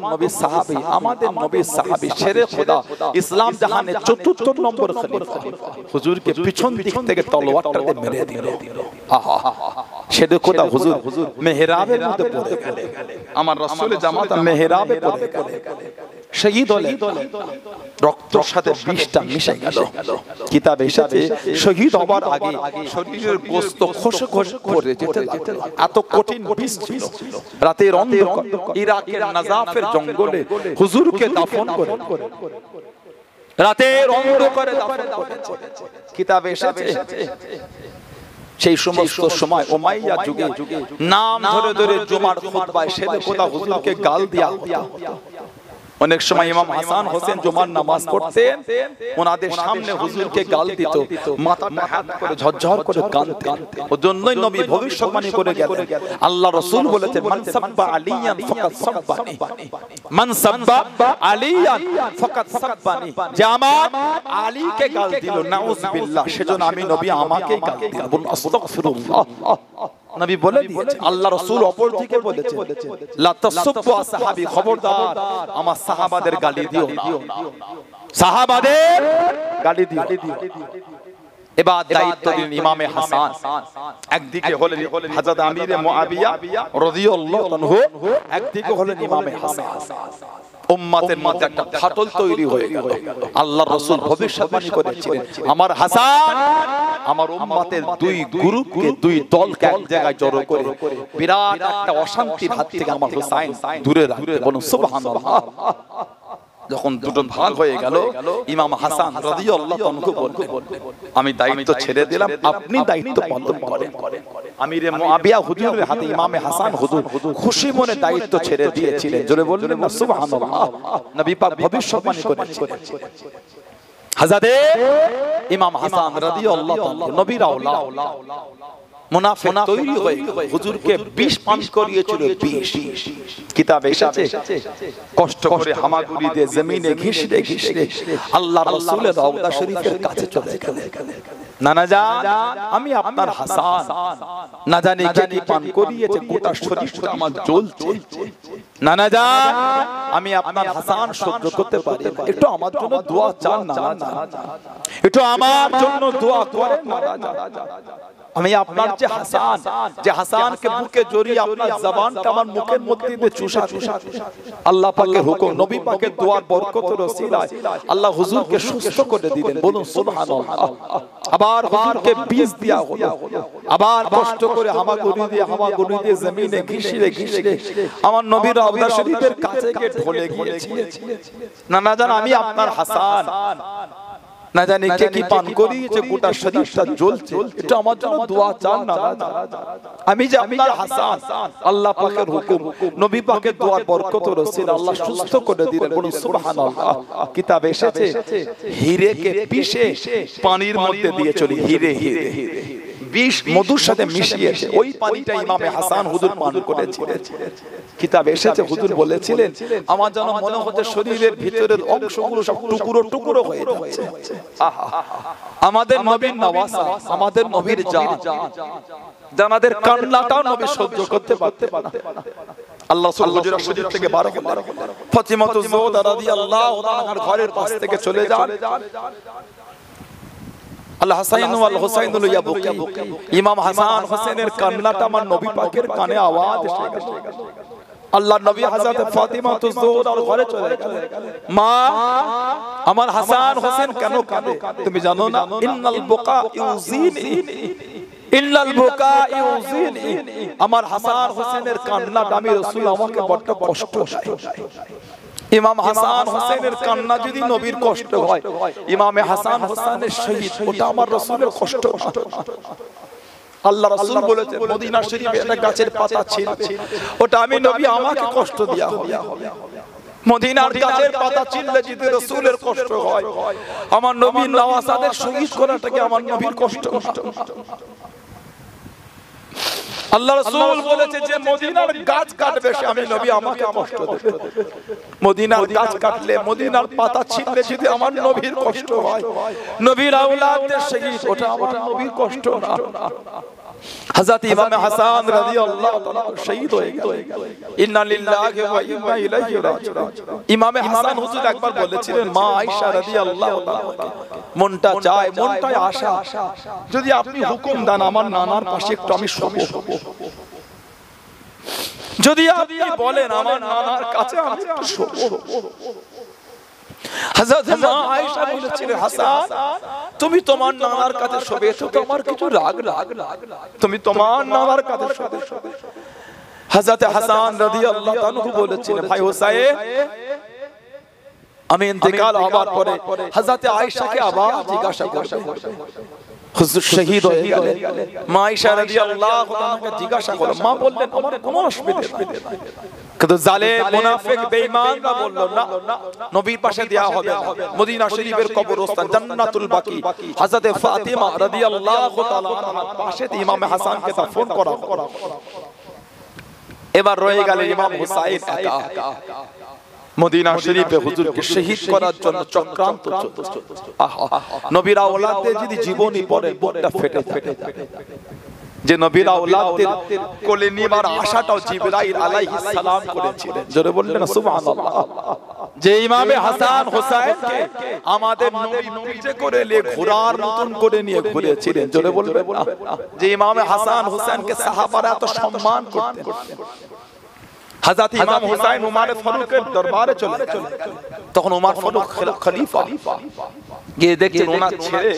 নবীর সাহাবী শেরে খোদা ইসলাম জাহানের ৪র্থ নম্বর খলিফা হুজুরকে পিছন দিক থেকে তলোয়ারটা মেরে দিল আহা শেরে খোদা হুজুর মেহরাবের মধ্যে পড়ে গেলেন আমার রাসূলের জামাতা মেহরাবে পড়ে গেলেন শহীদ হলেন রক্তের সাথে বিষটা মিশে গেল কিতাবে এসেছে শহীদ হবার আগে শরীরের গোশত খসে পড়ে যেতে লাগলো এত কঠিন বিষ ছিল রাতের অন্ধকার ইরাকের নাজাফের জঙ্গলে হুজুরকে দাফন করে রাতের অন্ধকারে দাফন করেছে কিতাবে এসেছে সেই সমস্ত সময় উমাইয়া যুগে নাম ধরে ধরে জুমার খুতবায় শেরে খোদা হুজুরকে গাল দেয়া হতো অনেক সময় ইমাম হাসান হোসেন জুমার নামাজ পড়তেন ওনাদের সামনে হুজুরকে গাল দিত মাথাটা হাত করে ঝরঝর করে কাঁদতেন ওজন্যই নবী ভবিষ্যৎবাণী করে গেলেন আল্লাহ রাসূল বলেছেন মান সাব্বা আলিয়ান ফাকাত সাব্বানি মান সাব্বা আলিয়ান ফাকাত সাব্বানি যে আমার আলীকে গাল দিল নাউযুবিল্লাহ সেজন্য আমি নবী আমাকেই গাল দিলাম বলুন আস্তাগফিরুল্লাহ নবী বলে দিয়েছে আল্লাহ রাসূল অপর দিকে বলেছে লা তাসুব্বু আসহাবি খবরদার আমার সাহাবাদের গালি দিও না সাহাবাদের গালি দিও এবার দায়িত্ব দিলেন ইমামে হাসান একদিকে হলেন হযরত আমিরে মুআবিয়া রাদিয়াল্লাহু আনহু একদিকে হলেন ইমামে হাসান উম্মতের মধ্যে একটা ফাটল তৈরি হয়ে গেল আল্লাহর রাসূল ভবিষ্যৎবাণী করেছিলেন আমার হাসান আমার উম্মতের দুই গ্রুপকে দুই দলকে এক জায়গায় জড়ো করে বিরাট একটা অশান্তির হাত থেকে আমার হুসাইন দূরে রাখবে বলুন সুবহানাল্লাহ যখন দুটো ভাগ হয়ে গেল ইমাম হাসান রাদিয়াল্লাহু আনহু বললেন আমি দায়িত্ব ছেড়ে দিলাম আপনি দায়িত্ব পালন করেন আমিরে মুআবিয়া হুজুরের হাতে ইমামে হাসান হুজুর খুশি মনে দায়িত্ব ছেড়ে দিয়েছিলেন জোরে বললেন না সুবহানাল্লাহ নবী পাক ভবিষ্যৎবাণী করেছিলেন হযরতে ইমাম হাসান রাদিয়াল্লাহু আনহু নবীর আওলাদ মুনাফিক তৈরি হয়ে হুজুরকে বিষ পান করিয়েছিল বিষ কিতাবে এসেছে কষ্ট করে হামাগুড়ি দিয়ে জমিনে ঘিষড়ে আল্লাহর রাসূলের রওজা শরীফের কাছে চলে গেলেন নানা জান আমি আপনার হাসান না জানি কে কি পান করিয়েছে গোটা শরীরটা আমার জ্বলছে নানা জান আমি আপনার হাসান সহ্য করতে পারি না একটু আমার জন্য দোয়া চান নানা জান একটু আমার জন্য দোয়া করেন নানা জান আমি আপনার যে হাসানকে বুকে জড়িয়ে আপনার জবানকে আমার মুখের মধ্যে দিয়ে চুষা আল্লাহ পাকের হুকুম নবী পাকের দোয়ার বরকতের ওসিলায় আল্লাহ হুজুরকে সুস্থ করে দিলেন বলুন সুবহানাল্লাহ আবার হুজুরকে বিষ দেয়া হলো আবার কষ্ট করে হামাগুড়ি দিয়ে জমিনে ঘিষড়ে আমার নবীর রওজা শরীফের কাছে গিয়ে ঢলে গিয়েছি নানা জান আমি আপনার হাসান না জানি কে কি পান করিয়েছে গোটা শরীরটা জ্বলছে এটা আমার জন্য দোয়া চান না আমি যে আপনার হাসান আল্লাহ পাকের হুকুম নবী পাকের দোয়ার বরকত ও রসিলা আল্লাহ সুস্থ করে দিলেন বলুন সুবহানাল্লাহ কিতাবে এসেছে হীরেকে পিষে পানির মধ্যে দিয়ে চলি হীরে বিষ মধুর সাথে মিশিয়েছে, ওই পানিটা ইমামে হাসান হুজুর পান করেছিলেন। কিতাব এসেছে হুজুর বলেছিলেন, আমার যেন মনে হতে শরীরের ভিতরের অংশগুলো সব টুকরো টুকরো হয়ে যাচ্ছে। আমাদের নবীর নওয়াসা, আমাদের নবীর জান, জানাদের কান্নাটাও নবী সহ্য করতে পারতেন না। আল্লাহ হুজুরের শরীর থেকে বার হলেন, ফাতিমাতুজ জোহরা রাদিয়াল্লাহু তাআলার ঘরের পাশ থেকে চলে যান। আল হাসান ওয়াল হুসাইন ইয়াবকি, ইমাম হাসান হোসেনের কান্নাটা আমার নবী পাকের কানে আওয়াজ এসে গেল। আল্লাহ নবী হযরত ফাতিমাতুজ জোহরার ঘরে চলে গেলেন। মা, আমার হাসান হোসেন কেন কাঁদে তুমি জানো না? ইন্নাল বুকা ইউজিনি, ইল্লাল বুকা ইউজিনি, আমার হাসান হোসেনের কান্নাটা আমি রাসূল আমাকে বড় কষ্ট দেয়। ইমাম হাসান হোসেনের কান্না যদি নবীর কষ্ট হয়, ইমামে হাসান হোসেনের শহীদ ওটা আমার রাসূলের কষ্ট। আল্লাহ রাসূল বলেছেন মদিনা শরীফে একটা গাছের পাতা ছিল, ওটা আমি নবী আমাকে কষ্ট দেয়া হবে। মদিনার গাছের পাতা ছিললে যদি রাসূলের কষ্ট হয়, আমার নবীর নওয়াসাদের শহীদ করাটাকে আমার নবীর কষ্ট। আল্লাহ রাসূল বলেছে যে মদিনার গাছ কাটবে সে আমি নবী আমাকে কষ্ট দেবে। মদিনার গাছ কাটলে, মদিনার পাতা ছিঁড়লে যদি আমার নবীর কষ্ট হয়, নবীর আওলাদদের শহীদ ওটা আমার নবীর কষ্ট না। হযরত ইমাম হাসান রাদিয়াল্লাহু তাআলা শহীদ হয়ে গেলেন। ইন্না লিল্লাহি ওয়া ইন্না ইলাইহি রাজিউন। ইমাম হাসান হুজুর একবার বলেছিলেন মা আয়েশা রাদিয়াল্লাহু তাআলা, মনটা চায়, মনটায় আশা, যদি আপনি হুকুম দেন আমার নানার পাশে একটু আমি শোবো, যদি আপনি বলেন আমার নানার কাছে আমি একটু শোবো। হযরত মা আয়েশা বলেছিলেন হাসান তুমি তোমার নানার কাছে শোবে, তো তোমার কিছু রাগ তুমি তোমার নানার কাছে শোবে। হযরত হাসান রাদিয়াল্লাহু তাআলা বলেছিলেন ভাই হোসেন আমি ইন্তেকাল হওয়ার পরে হযরত আয়েশাকে আবার জিজ্ঞাসা করবেন হুজুর শহীদ হয়ে গেলেন। মা আয়েশা রাদিয়াল্লাহু তাআলাকে জিজ্ঞাসা করলেন, মা বললেন আমার কোনো অসুবিধা নেই, কিন্তু জালেম মুনাফিক বেঈমানরা বলল না, নবীর পাশে দেয়া হবে না। মদিনা শরীফের কবরস্থান জান্নাতুল বাকি হযরত ফাতিমা রাদিয়াল্লাহু তাআলা আনহার পাশে ইমাম হাসানকে দাফন করা। এবার রয়ে গেল ইমাম হুসাইন একা। মদিনা শরীফে হুজুরকে শহীদ করার জন্য চক্রান্ত চলছে। নবীর আওলাদদের যদি জীবনী পড়ে বুকটা ফেটে যাবে, যে নবীর আওলাদদের কোলে নিবার আশাটাও জিবরাইল আলাইহিস সালাম করেছিলেন। জোরে বললেন সুবহানাল্লাহ। যে ইমামে হাসান হোসেনকে আমাদের নবী পিছে করে নিয়ে ঘোড়ার মতন করে নিয়ে ঘুরেছিলেন। জোরে বলবেন না? যে ইমামে হাসান হোসেনকে সাহাবারা এত সম্মান করতেন। হযরত ইমাম হুসাইন উমর ফারুকের দরবারে চলে গেলেন, তখন উমর ফারুক খলিফা গিয়ে দেখছেন ওনার ছেলে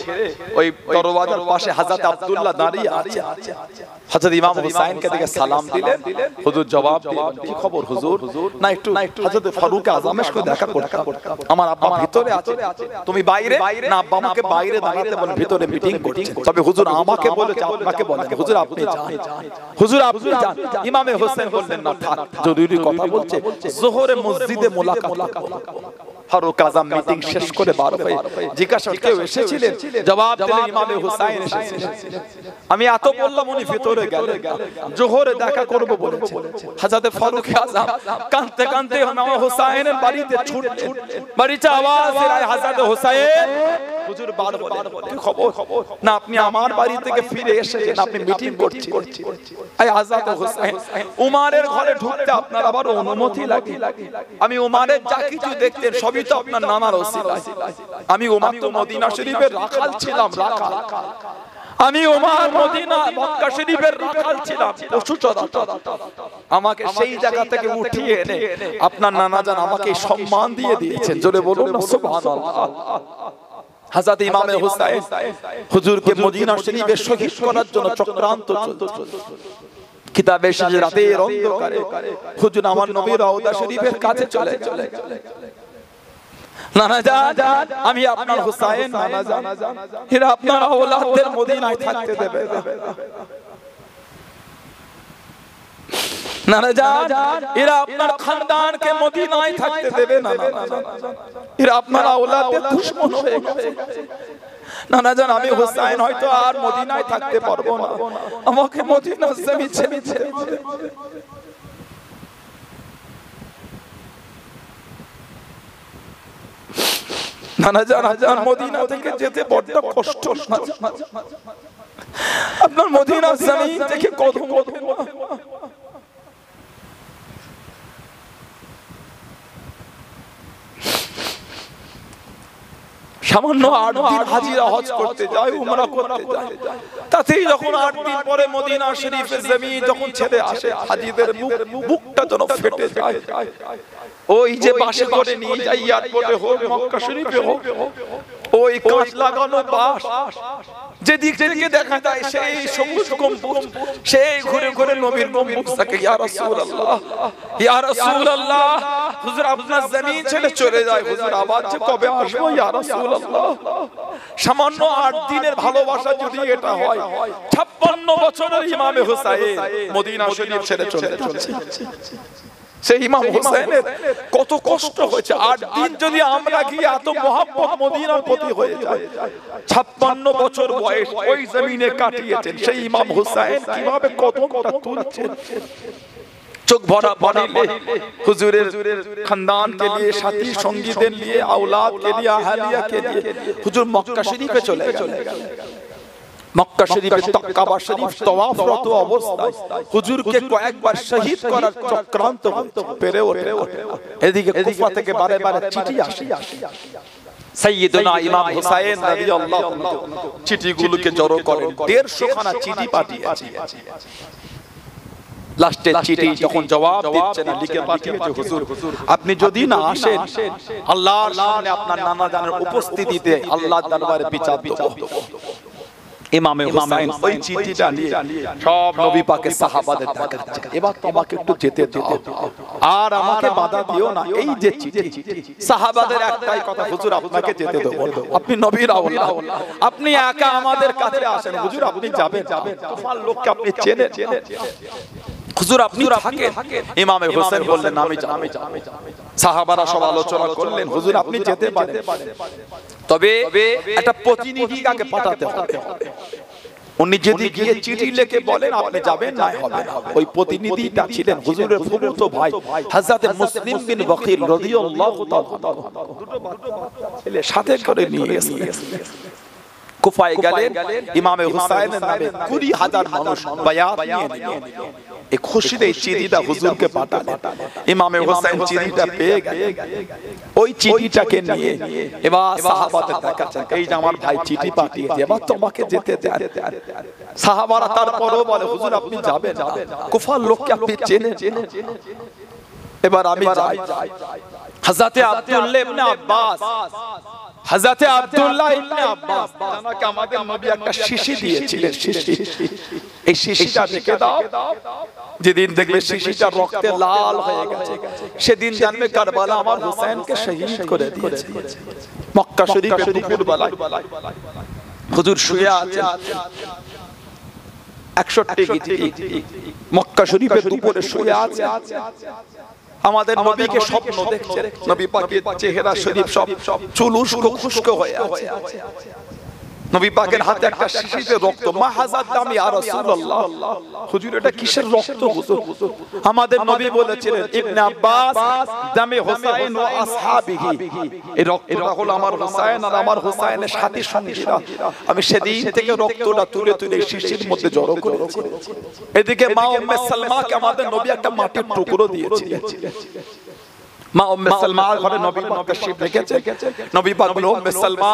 ওই দরওয়াজার পাশে হযরত আব্দুল্লাহ দাঁড়িয়ে আছে। হযরত ইমাম হুসাইনকে দেখে সালাম দিলেন, হুজুর জবাব দিলেন কি খবর হুজুর? না একটু হযরত ফারুক আযমের সাথে দেখা করতে, আমার আব্বা ভিতরে আছে, তুমি বাইরে? না আব্বা আমাকে বাইরে দাঁড়াতে বলেন, ভিতরে মিটিং করছে। তবে হুজুর আমাকে বলেছে আপনাকে বলেন, হুজুর আপনি যান, হুজুর আপনি যান। ইমামে হোসেন বললেন না থাক, জরুরি কথা বলছে, যোহরে মসজিদে মোলাকাত করব। ফারুক আযম মিটিং শেষ করে বার হয়ে জিজ্ঞাসা কেউ এসেছিলেন? জবাব দিলেন ইমামে হুসাইন এসেছিলেন। আমি এত বললাম উনি ভিতরে গেলেন, যোহরে দেখা করব বলেছে। হযরত ফারুক আযম কাঁদতে কাঁদতে ইমাম হুসাইনের বাড়িতে ছুটলেন। বাড়িতে আওয়াজ এলো হযরত হুসাইন, হুজুর বার হলেন, কি খবর? না আপনি আমার বাড়ি থেকে ফিরে এসেছেন, আপনি মিটিং করছেন। আয় হযরত হুসাইন উমরের ঘরে ঢুকতে আপনার আবার অনুমতি লাগে? আমি উমরের যা কিছু দেখতেন সবই তো আপনার নানার ওসিলায়। আমি উমর তো মদিনা শরীফের রাখাল ছিলাম, রাখাল। আমি উমর মদিনা মক্কা শরীফের রাখাল ছিলাম, পশু চরাতাম। আমাকে সেই জায়গা থেকে উঠিয়ে এনে আপনার নানা জান আমাকে সম্মান দিয়ে দিয়েছেন। জোরে বলুন না সুবহানাল্লাহ। হযরত ইমামে হুসাইন হুজুরকে মদিনা শরীফে শহীদ করার জন্য চক্রান্ত চলছে। কিতাবে এসেছে রাতের অন্ধকারে হুজুর আমার নবীর রওজা শরীফের কাছে চলে গেলেন। নানা জান আমি আপনার হুসাইন, নানা জান এরা আপনার আওলাদদের মদিনায় থাকতে দেবে না। নানা জান এরা আপনার খানদানকে মদিনায় থাকতে দেবে না। এরা আপনার আওলাদদের দুশমন হয়ে গেছে। নানা জান আমি হুসাইন হয়তো আর মদিনায় থাকতে পারবো না, আমাকে মদিনার জমি ছেড়ে যেতে হবে। নানা জান মদিনা থেকে যেতে বড্ড কষ্ট, আপনার মদিনার জমি থেকে কদম সামান্য 8 দিন হাজিরা হজ করতে যায়, উমরা করতে যায়, তাতেই যখন 8 দিন পরে মদিনা শরীফের জমি যখন ছেড়ে আসে, হাজিদের বুকটা যেন ফেটে যায়। ওই যে বাসে করে নিয়ে যায় এয়ারপোর্টে হোক মক্কা শরীফে হোক, ওই কাঁচ লাগানো বাস যেদিক থেকে দেখা যায় সেই সবুজ গম্বুজ, সেই ঘুরে ঘুরে নবীর গম্বুজ থাকে। ইয়া রাসূলুল্লাহ, ইয়া রাসূলুল্লাহ, হুজুর আপনার জমিন ছেড়ে চলে যায়, হুজুর আবার যে কবে আসবো ইয়া রাসূলুল্লাহ। সামান্য 8 দিনের ভালোবাসা যদি এটা হয়, 56 বছরের ইমামে হুসাইন মদিনা শরীফ ছেড়ে চলে যাচ্ছে। সেই ইমাম হুসাইনের কত কষ্ট হয়েছে। 8 দিন যদি আমরা গিয়ে এত মহব্বত মদিনার প্রতি হয়ে যায়, 56 বছর বয়স ওই জমিনে কাটিয়েছেন সেই ইমাম হুসাইন কিভাবে কদমটা তুলছেন, চোখ ভরা পানি হুজুরের খানদান के लिए, সাথী সঙ্গীদের নিয়ে, औलाद के लिए, আহলিয়া के लिए হুজুর মক্কা শরীফে চলে গেলেন। মক্কা শরীফে কাবা শরীফ তওয়াফরত অবস্থায় হুজুরকে কয়েকবার শহীদ করার চক্রান্ত পেরে ওঠে। এদিকে কুফা থেকে বারে বারে চিঠি আসে, সাইয়্যিদুনা ইমাম হুসাইন রাদিয়াল্লাহু আনহু চিঠিগুলোকে জড়ো করেন, 150 খানা চিঠি পাঠিয়েছে। লাস্টের চিঠি যখন জবাব দিচ্ছে না, লিখে পাঠিয়েছে, হুজুর আপনি যদি না আসেন আল্লাহর সামনে আপনার নানা জানের উপস্থিতিতে আল্লাহর দরবারে বিচার দেব। ইমামে হুসাইন ওই চিঠিটা নিয়ে সব নবী পাকের সাহাবাদের ডাকছে, এবার তোমাকে একটু যেতে দাও আর আমাকে বাধা দিও না। এই যে চিঠি, সাহাবাদের একটাই কথা, হুজুর আপনাকে যেতে দেব, আপনি নবীর আওলাদ, আপনি একা আমাদের কাছে আসেন, হুজুর আপনি যাবেন, তোমার লোককে আপনি চেনেন, হুজুর আপনি থাকেন। ইমামে হুসাইন বললেন আমি যাব। সাহাবারা সব আলোচনা করলেন, হুজুর আপনি যেতে পারেন, তবে একটা প্রতিনিধিকে আগে পাঠাতে হবে। উনি যদি গিয়ে চিঠি লিখে বলেন আপনি যাবেন, না হবে না। ওই প্রতিনিধিটা ছিলেন হুজুরের ফুফুতো ভাই হযরত মুসলিম বিন ওয়াকিল রাদিয়াল্লাহু তাআলা, দুটো ছেলে সাথে করে নিয়ে গেছেন। কুফায় গেলেন, ইমামে হুসাইনের নামে 20,000 মানুষ বায়াত নিয়ে নিলেন। এই খুশিতে চিঠিটা হুজুরকে পাঠালেন। ইমামে হুসাইন চিঠিটা পেয়ে গেলেন, ওই চিঠিটাকে নিয়ে এবার সাহাবাদের দেখাচ্ছেন, এই যে আমার ভাই চিঠি পাঠিয়েছে, এবার তোমাকে যেতে দেন। সাহাবারা তারপরও বলে, হুজুর আপনি যাবেন, কুফার লোককে আপনি চেনেন, এবার আমি যাই। হযরত আব্দুল্লাহ ইবনে আব্বাস, হযরত আব্দুল্লাহ ইবনে আব্বাস জানাকে আমাদের নবী একটা শিশি দিয়েছিলেন, শিশি, এই শিশিটা রেখে দাও, যেদিন দেখবে শিশিটা রক্তে লাল হয়ে গেছে সেদিন জানবে কারবালা আমার হুসাইনকে শহীদ করে দিয়েছে। মক্কা শরীফে দুপুর বেলায় হুজুর শুয়ে আছেন, 61 হিজরি মক্কা শরীফে দুপুরে শুয়ে আছে। আমাদের নবীকে স্বপ্ন দেখছেন, নবী পাকের চেহারা শরীফ সব চুল উস্কো হয়ে আছে। নবী পাকের হাতে একটা শিশিতে রক্ত। মা হাযাত দাম ইয়া রাসূলুল্লাহ, হুজুর এটা কিসের রক্ত হুজুর? আমাদের নবী বলেছিলেন ইবনে আব্বাস দামে হুসাইন ওয়া আসহাবিহি, এই রক্তটা হলো আমার হুসাইন আর আমার হুসাইনের সাথী সঙ্গীরা। আমি সেদিন থেকে রক্তটা তুলে তুলে শিশির মধ্যে জড়ো করেছি। এদিকে মা উম্মে সালমাকে আমাদের নবী একটা মাটির টুকরো দিয়েছিলেন। মা উম্মে সালমার ঘরে নবী পাক তাশরীফ রেখেছে। নবী পাক বলে, উম্মে সালমা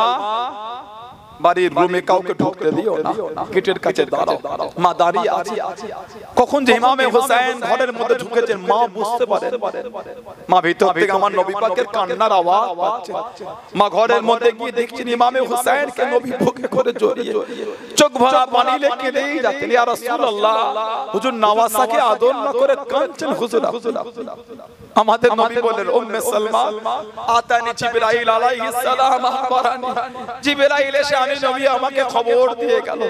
বাড়ির রুমে কাউকে ঢুকতে দিও না, গেটের কাছে দাঁড়াও। মা দাঁড়িয়ে আছে। কখন যে ইমামে হুসাইন ঘরের মধ্যে ঢুকেছেন মা বুঝতে পারেন, মা ভিতর থেকে আমার নবী পাকের কান্নার আওয়াজ পাচ্ছে। মা ঘরের মধ্যে গিয়ে দেখছেন ইমামে হুসাইনকে নবী বুকে করে জড়িয়ে চোখ ভরা পানি লেকে দেই যাচ্ছেন। ইয়া রাসূলুল্লাহ, হুজুর নওয়াসাকে আদর না করে কাঁদছেন হুজুর। আমাদের নবী বলেন, উম্মে সালমা আতানি জিবরাইল আলাইহিস সালাম আখবারানি, জিবরাইল এসে আমি নবী আমাকে খবর দিয়ে গেল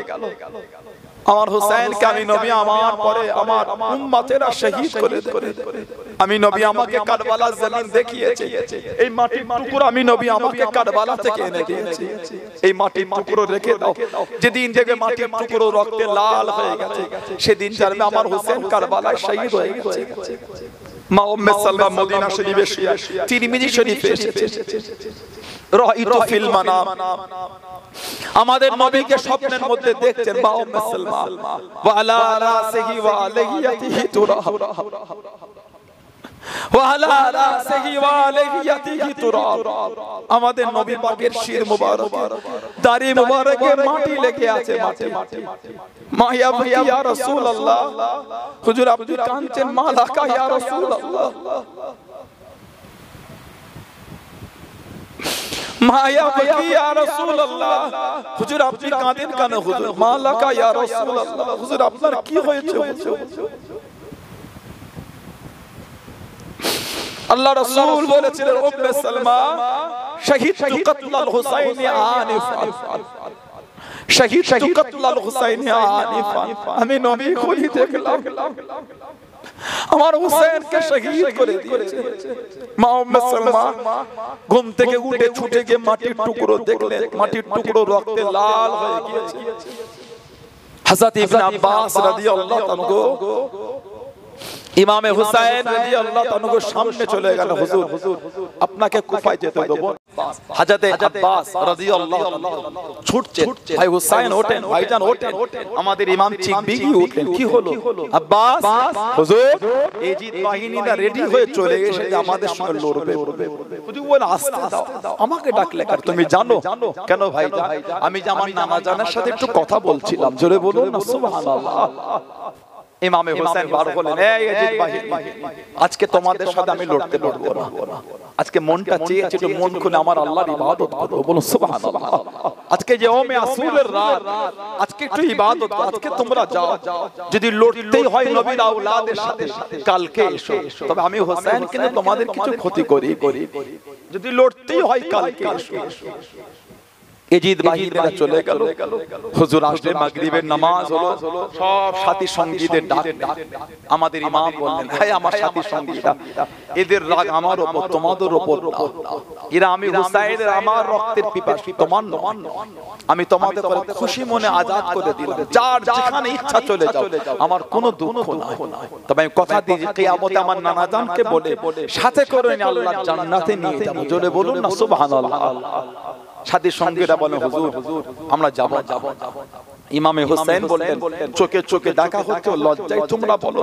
আমার হুসাইনকে আমি নবী আমার পরে আমার উম্মতেরা শহীদ করে দেবে। আমি নবী আমাকে কারবালার জমিন দেখিয়েছে, এই মাটির টুকরো আমি নবী আমাকে কারবালা থেকে এনে দিয়েছি, এই মাটির টুকরো রেখে দাও। যেদিন থেকে মাটির টুকরো রক্তে লাল হয়ে গেছে সেদিন জানবে আমার হোসেন কারবালায় শহীদ হয়ে গেছে। মা উম্মে সালমা মদিনা শরীফে তিরমিজি শরীফে এসেছে, রাইতু ফিল মানাম, আমাদের নবীকে স্বপ্নের মধ্যে দেখছেন মা উম্মে সালমা, ওয়া আলা রাসিহি ওয়া আলাইহিয়াতিহি তুরা, ওয়া আলা রাসিহি ওয়া আলাইহিয়াতিহি তুরা, আমাদের নবী পাকের শির মুবারক দাড়ি মুবারকে মাটি লেগে আছে, মাটি। মা ইয়া রাসূলুল্লাহ, হুজুর আপনি কাঁদছেন, মা লাকা ইয়া রাসূলুল্লাহ, মায়া বকি ইয়া রাসূলুল্লাহ, হুজুর আপনি কাঁদেন কেন? হুজুর মা লাকা ইয়া রাসূলুল্লাহ, হুজুর আপনার কি হয়েছে? আল্লাহ রাসূল বলেছিলেন উম্মে সালমা, শাহিদতু কতলাল হুসাইন আনিফান, শাহিদতু কতলাল হুসাইন আনিফান, আমি নবী খুলি দেখলাম আমার হুসেনকে শহীদ করে দিয়েছে। মা উম্মে সালমা ঘুম থেকে উঠে ছুটে গিয়ে মাটির টুকরো দেখলেন, মাটির টুকরো রক্তে লাল হয়ে গিয়েছে। হযরত ইবনে আব্বাস রাদিয়াল্লাহু তাআলা ইমামে হুসাইন রাদিয়াল্লাহু তাআলা সামনে চলে গেল, হুজুর আপনাকে কুফায় যেতে দেব। হযরত আব্বাস রাদিয়াল্লাহু তাআলা ছুটছে, ভাই হুসাইন ওঠেন, ভাইজান ওঠেন। আমাদের ইমাম চিকবিগি উঠলেন, কি হলো? আব্বাস, হুজুর এজিদ বাহিনীরা রেডি হয়ে চলে এসেছে আমাদের সঙ্গে লড়বে। হুজুর বলে আস্তে দাও, আমাকে ডাকলে কার? তুমি জানো কেন ভাইজান? আমি যে আমার নানা জানের সাথে একটু কথা বলছিলাম, জোরে বলুন না সুবহানাল্লাহ। ইমামে হুসাইন বার বলেন, এই এজিদ বাহিনী, আজকে তোমাদের সাথে আমি লড়তে পারবো না, আজকে মনটা চেয়েছে একটু মন খুলে আমার আল্লাহর ইবাদত করব, বলুন সুবহানাল্লাহ। আজকে যে ওমে আসুরের রাত, আজকে একটু ইবাদত করো, আজকে তোমরা যাও, যদি লড়তেই হয় নবীর আওলাদের সাথে কালকে এসো, তবে আমি হুসাইন কিন্তু তোমাদের কিছু ক্ষতি করি, যদি লড়তেই হয় কালকে এসো। এজিদ বাহিনীরা চলে গেল, হুজুর আসলে মাগরিবের নামাজ হলো, সব সাথী সঙ্গীদের ডাক। আমাদের ইমাম বললেন, হে আমার সাথী সঙ্গীরা, এদের রাগ আমার উপর, তোমাদের উপর না, এরা আমি হুসাইনের আমার রক্তের পিপাসী, তোমার নয়। আমি তোমাদের করে খুশি মনে আজাদ করে দিলাম, যার যেখানে ইচ্ছা চলে যাও, আমার কোনো দুঃখ নাই। তবে আমি কথা দিই কিয়ামতে আমার নানা জানকে বলে সাথে করে নিয়ে আল্লাহর জান্নাতে নিয়ে যাব, জোরে বলুন না সুবহানাল্লাহ। সাথী সঙ্গীরা বলেন, হুজুর আমরা যাব। ইমামে হুসাইন বললেন, চোখে চোখে দেখা হচ্ছে, লজ্জায় তোমরা বলো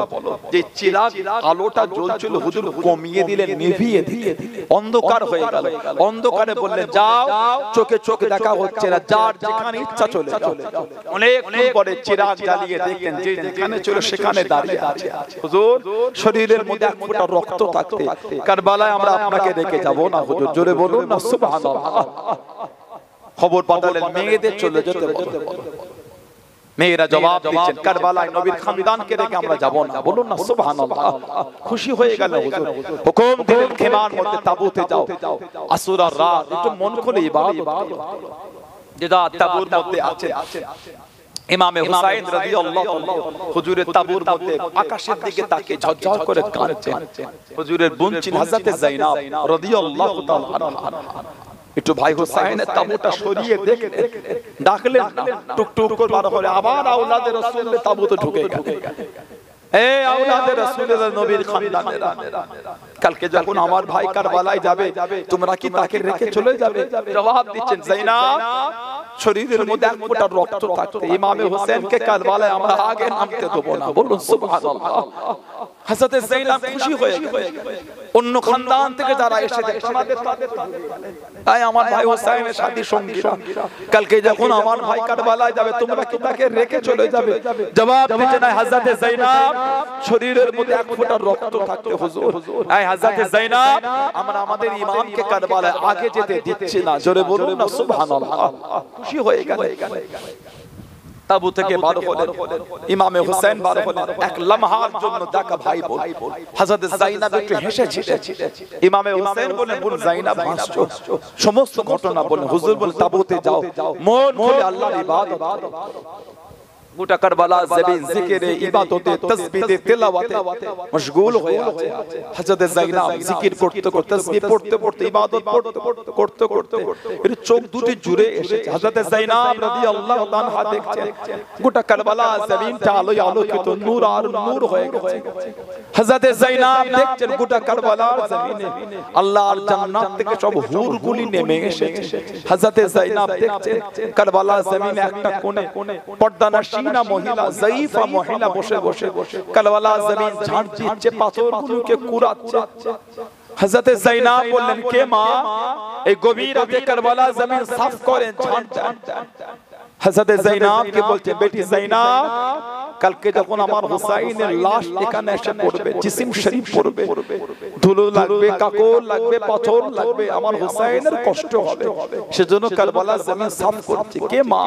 যে চিরাগ আলোটা জ্বলছিল হুজুর কমিয়ে দিলেন, নিভিয়ে দিলেন, অন্ধকার হয়ে গেল। অন্ধকারে বললেন, যাও, চোখে চোখে দেখা হচ্ছে না, যার যেখানে ইচ্ছা চলে যাও। অনেকক্ষণ পরে চিরাগ জ্বালিয়ে দেখেন যে যেখানে ছিল সেখানে দাঁড়িয়ে আছে। হুজুর শরীরের মধ্যে এক ফোঁটা রক্ত থাকতে কারবালায় আমরা আপনাকে রেখে যাব না, হুজুর জোরে বলুন না সুবহানাল্লাহ। খবর পাঠালেন, মেয়েদের চলে যেতে বলতে। মেয়েরা জবাব দিচ্ছেন, কারবালায় নবীর খানদানকে রেখে আমরা যাব না, বলুন না সুবহানাল্লাহ। খুশি হয়ে গেল হুজুর, হুকুম দিলেন খেমার মধ্যে তাবুতে যাও, আসুরার রাত একটু মন খুলে ইবাদত করো। যেটা তাবুর মধ্যে আছে, ইমামে হুসাইন রাদিয়াল্লাহু তাআলা হুজুরের তাবুর মধ্যে আকাশের দিকে তাকিয়ে ঝরঝর করে কাঁদছেন। হুজুরের বোন ছিল হযরত যায়েনব রাদিয়াল্লাহু তাআলা আনহা। একটু ভাই হুসাইনের তাবুটা সরিয়ে দেখে ডাকলেন না, টুকটুক করে বার করে আবার আওলাদে রাসূলের তাবুতে ঢুকে গেল। এ আওলাদে রাসূলের নবীর খানদানেরা, কালকে যখন আমার ভাই কারবালায় যাবে, তোমরা কি তাকে রেখে চলে যাবে? জবাব দিচ্ছেন, যায়েনব শরীরের মধ্যে এক ফোঁটা রক্ত থাকতে ইমামে হোসেনকে কারবালায় আমরা আগে নামতে দেব না, বলুন সুবহানাল্লাহ। হযরত যায়েনব খুশি হয়ে গেলেন। অন্য খানদান থেকে যারা এসেছে তাদের তাই আমার ভাই হোসেনের সাথী সঙ্গীরা, কালকে যখন আমার ভাই কারবালায় যাবে, তোমরা কি তাকে রেখে চলে যাবে? জবাব দিতে নাই হযরত যায়েনব শরীরের মধ্যে এক ফোঁটা রক্ত থাকতে, হুজুর এই হযরত যায়েনব আমরা আমাদের ইমামকে কারবালায় আগে যেতে দিচ্ছি না, জোরে বলুন না সুবহানাল্লাহ। খুশি হয়ে গেল। তাবু থেকে বার হলেন, ইমামে হুসাইন বার হলেন। এক লম্হার জন্য দেখা ভাই বোন, হযরত যায়েনব একটু হেসেছিলেন। ইমামে হুসাইন বলেন, বোন যায়েনব হাসছো। সমস্ত ঘটনা বলেন। হুজুর বলেন, তাবুতে যাও, মন খুলে আল্লাহর ইবাদত করো। গোটা কারবালা জমিন জিকিরে ইবাদতে তাসবিহে তেলাওয়াতে মশগুল হয়ে আছে হযরত যায়েনাব জিকির করতে করতে তাসবিহ পড়তে পড়তে ইবাদত করতে করতে এর চোখ দুটি জুড়ে এসেছে হযরত যায়েনাব রাদিয়াল্লাহু তাআলা দেখছেন গোটা কারবালা জমিনটা আলোয় আলোকিত নূর আর নূর হয়ে গেছে হযরত যায়েনাব দেখছেন গোটা কারবালার জমিনে আল্লাহর জান্নাত থেকে সব হুরগুলি নেমে এসেছে হযরত যায়েনাব দেখছেন কারবালা জমিনে একটা কোণে পর্দানাশীনা মহিলা যায়ীফা মহিলা বসে বসে কারবালা জমিন ঝাড় দিচ্ছে পাথরগুলোকে কুড়াচ্ছে হযরত যায়েনাব বললেন কে মা এই গভীর রাতে কারবালা জমিন সাফ করেন ঝাড় দেন হযরত যায়েনাব কে বলছে বেটি যায়েনাব কালকে যখন আমার হুসাইনের লাশ এখানে এসে পড়বে জিসিম শরীফ পড়বে ধুলো লাগবে কাকর লাগবে পাথর লাগবে আমার হুসাইনের কষ্ট হবে সেজন্য কারবালা জমিন সাফ করছে কে মা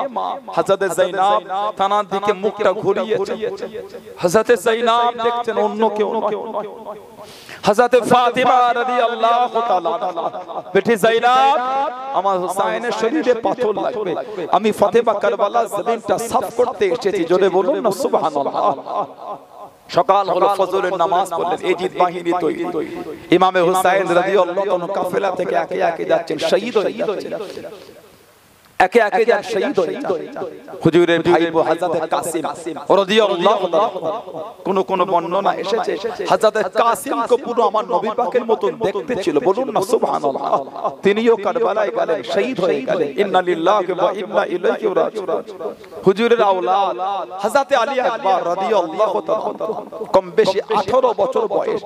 হযরত যায়েনাব থানার দিকে মুখটা ঘুরিয়েছে হযরত যায়েনাব দেখছেন অন্য কেউ নয় হযরত ফাতিমা রাদিয়াল্লাহু তাআলা বেটি যায়েনাব আমার হুসাইনের শরীরে পাথর লাগবে আমি ফাতিমা কারবালা জমিনটা সাফ করতে এসেছি জোরে বলুন না সুবহানাল্লাহ সকাল হলো ফজরের নামাজ পড়লেন এজিদ বাহিনী তৈরি ইমামে হুসাইন রাদিয়াল্লাহু তাআলা কাফেলা থেকে একে একে যাচ্ছেন শহীদ হয়ে যাচ্ছেন একে একে যান শহীদ হয়ে যান হুজুরের ভাইপো হযরত কাসিম রাদিয়াল্লাহু তাআলা কোন বর্ণনা এসেছে হযরত কাসিম কো পুরো আমার নবী পাকের মতন দেখতে ছিল বলুন না সুবহানাল্লাহ তিনিও কারবালায় গেলেন শহীদ হয়ে গেলেন ইন্না লিল্লাহি ওয়া ইন্না ইলাইহি রাজিউন হুজুরের আওলাদ হযরত আলী আকবর রাদিয়াল্লাহু তাআলা কম বেশি 18 বছর বয়স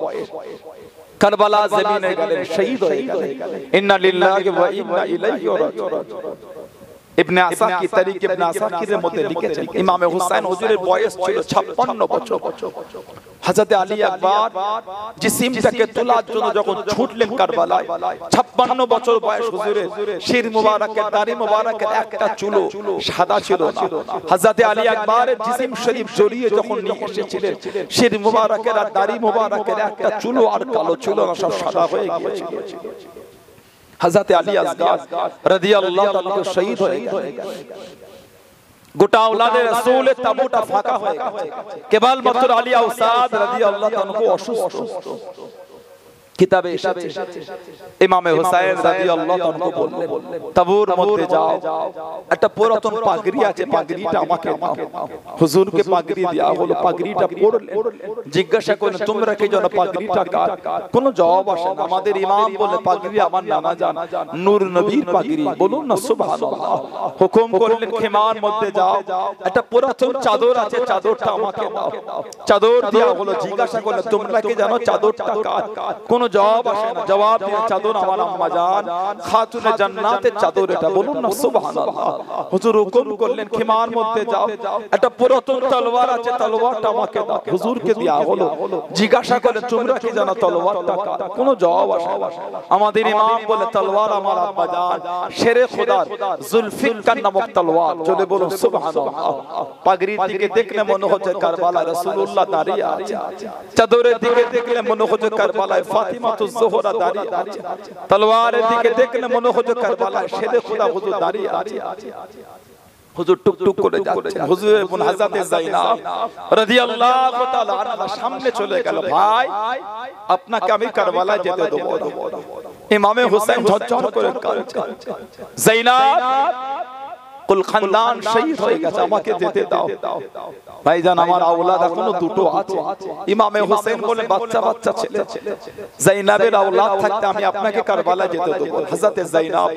কারবালা জমিনে গেলেন শহীদ হয়ে গেলেন ইন্না লিল্লাহি ওয়া ইন্না ইলাইহি রাজিউন ইবনে আসাকির তারিখ ইবনে আসাকিরের মধ্যে লিখেছেন ইমামে হুসাইন হুজুরের বয়স ছিল 56 বছর হযরত আলী আকবর জিসিমটাকে তোলার জন্য যখন ছুটলেন কারবালায় 56 বছর বয়স হুজুরের শির মুবারকের দাড়ি মুবারকের একটা চুলও সাদা ছিল না হযরত আলী আকবরের জিসিম শরীফ জড়িয়ে যখন নিয়ে এসেছিলেন শির মুবারকের আর দাড়ি মুবারকের একটা চুলও আর কালো ছিল না সব সাদা হয়ে গিয়েছিল হযরত আলী আসগার রাদিয়াল্লাহু তাআলা শহীদ হয়ে গেলেন গোটা আওলাদে রাসূলের তাবুটা ফাঁকা হয়ে গেছে কেবল মাত্র আলী আওসাদ রাদিয়াল্লাহু তাআলা অসুস্থ কিতাবে এসেছে ইমামে হুসাইন রাদিয়াল্লাহু তাআলা বললেন তাবুর মধ্যে যাও একটা পুরাতন পাগড়ি আছে পাগড়িটা আমাকে দাও হুজুরকে পাগড়ি দেয়া হলো পাগড়িটা পরলেন জিজ্ঞাসা করলেন তোমরা কি জানো পাগড়িটা কার কোনো জবাব আসে না আমাদের ইমাম বলে পাগড়ি আমার নানা জান নূর নবীর পাগড়ি বলুন না সুবহানাল্লাহ হুকুম করলেন খেমার মধ্যে যাও একটা পুরাতন চাদর আছে চাদরটা আমাকে দাও চাদর দেয়া হলো জিজ্ঞাসা করলেন তোমরা কি জানো চাদরটা কার কোন জবাব আসে না জবাব দিয়ে চাদর আমার আম্মা জান খাতুনে জান্নাতের চাদর এটা বলুন না সুবহানাল্লাহ হুজুর হুকুম করলেন খিমার মধ্যে যাও একটা পুরাতন তলোয়ার আছে তলোয়ারটা আমাকে দাও হুজুরকে দেয়া হলো জিজ্ঞাসা করে তোমরা কি জানো তলোয়ারটা কার কোনো জবাব আসে না আমাদের ইমাম বলে তলোয়ার আমার আম্মা জান শেরে খোদার জুলফিকার নামক তলোয়ার জোরে বলুন সুবহানাল্লাহ পাগড়ির দিকে দেখলে মনে হচ্ছে কারবালা রাসূলুল্লাহ দাঁড়িয়ে আছে চাদরের দিকে দেখলে মনে হচ্ছে কারবালায় ফাতিমাতুজ জোহরা দাঁড়িয়ে আছে তলোয়ারের দিকে দেখলে মনে হচ্ছে কারবালায় শেরে খোদা হুজুর দাঁড়িয়ে আছে হুজুর টুক টুক করে যাচ্ছেন হুজুরের বোন হযরত যায়েনাব রাদিয়াল্লাহু তাআলা আনহা সামনে চলে গেল ভাই আপনাকে আমি কারবালায় যেতে দেব না ইমামে হুসাইন ঝরঝর করে কাঁদছে যায়েনাব কুল খানদান শহীদ হয়ে গেছে আমাকে যেতে দাও ভাইজান আমার আওলাদ এখনো দুটো আছে ইমামে হোসেন বলে বাচ্চা বাচ্চা ছেলে যায়েনাবের আওলাদ থাকতে আমি আপনাকে কারবালা যেতে দেব হযরত যায়েনাব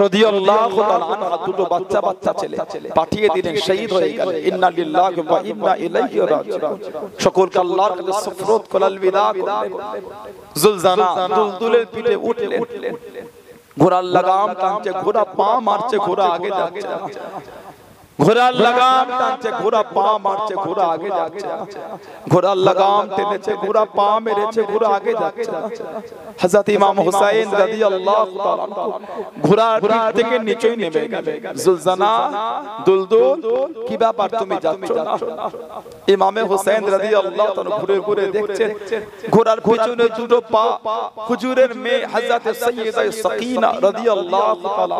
রাদিয়াল্লাহু তাআলা আনহা দুটো বাচ্চা বাচ্চা ছেলে পাঠিয়ে দিলেন শহীদ হয়ে গেলেন ইন্না লিল্লাহি ওয়া ইন্না ইলাইহি রাজিউন সকলকে আল্লাহর কাছে সুফরত করাল বিদা করলেন জুলজানা দুলদুলের পিঠে উঠলেন ঘোড়ার লাগাম টানছে ঘোড়া পা মারছে ঘোড়া আগে যাচ্ছে ঘোড়ার লাগাম টানছে ঘোড়া পা মারছে ঘোড়া আগে যাচ্ছে ঘোড়ার লাগাম টেনেছে ঘোড়া পা মেরেছে ঘোড়া আগে যাচ্ছে হযরত ইমাম হুসাইন রাদিয়াল্লাহু তাআলা ঘোড়ার পিঠ থেকে নিচে নেমে গেলেন জুলজানা দুলদুল কি ব্যাপার তুমি যাচ্ছ না? ইমামে হোসেন রাদিয়াল্লাহু তাআলা ঘুরে ঘুরে দেখছেন ঘোড়ার পিছনে দুটো পা হুজুরের মেয়ে হযরত সাইয়্যিদা সাকিনা রাদিয়াল্লাহু তাআলা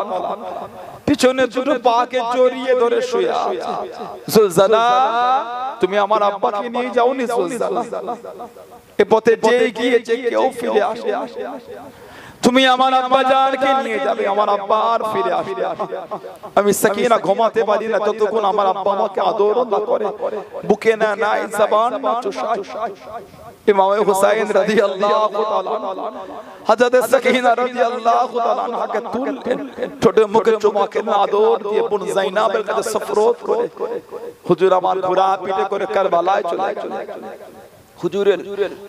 পিছনে দুটো পাকে জড়িয়ে ধরে শুয়ে আছে। জুলজালা, তুমি আমার আব্বাকে নিয়ে যাওনি? জুলজালা, এ পথে যে গিয়েছে কেউ ফিরে আসে? তুমি আমার আব্বা জানকে নিয়ে যাবে, আমার আব্বা আর ফিরে আসবে। আমি সাকিনা ঘুমাতে পারি না যতক্ষণ আমার আব্বা আমাকে আদর না করে, বুকে না নাই জবান না চুষায়। ইমাম হুসাইন রাদিয়াল্লাহু তাআলা হযরত সাকিনা রাদিয়াল্লাহু তাআলা আনহাকে তুললেন, ঠোঁটে মুখে চুমা খেলেন, আদর দিয়ে বোন যায়নাবের কাছে সফরত করে হুজুর আমার ঘোড়া পিঠে করে কারবালায় চলে গেলেন। হুজুরের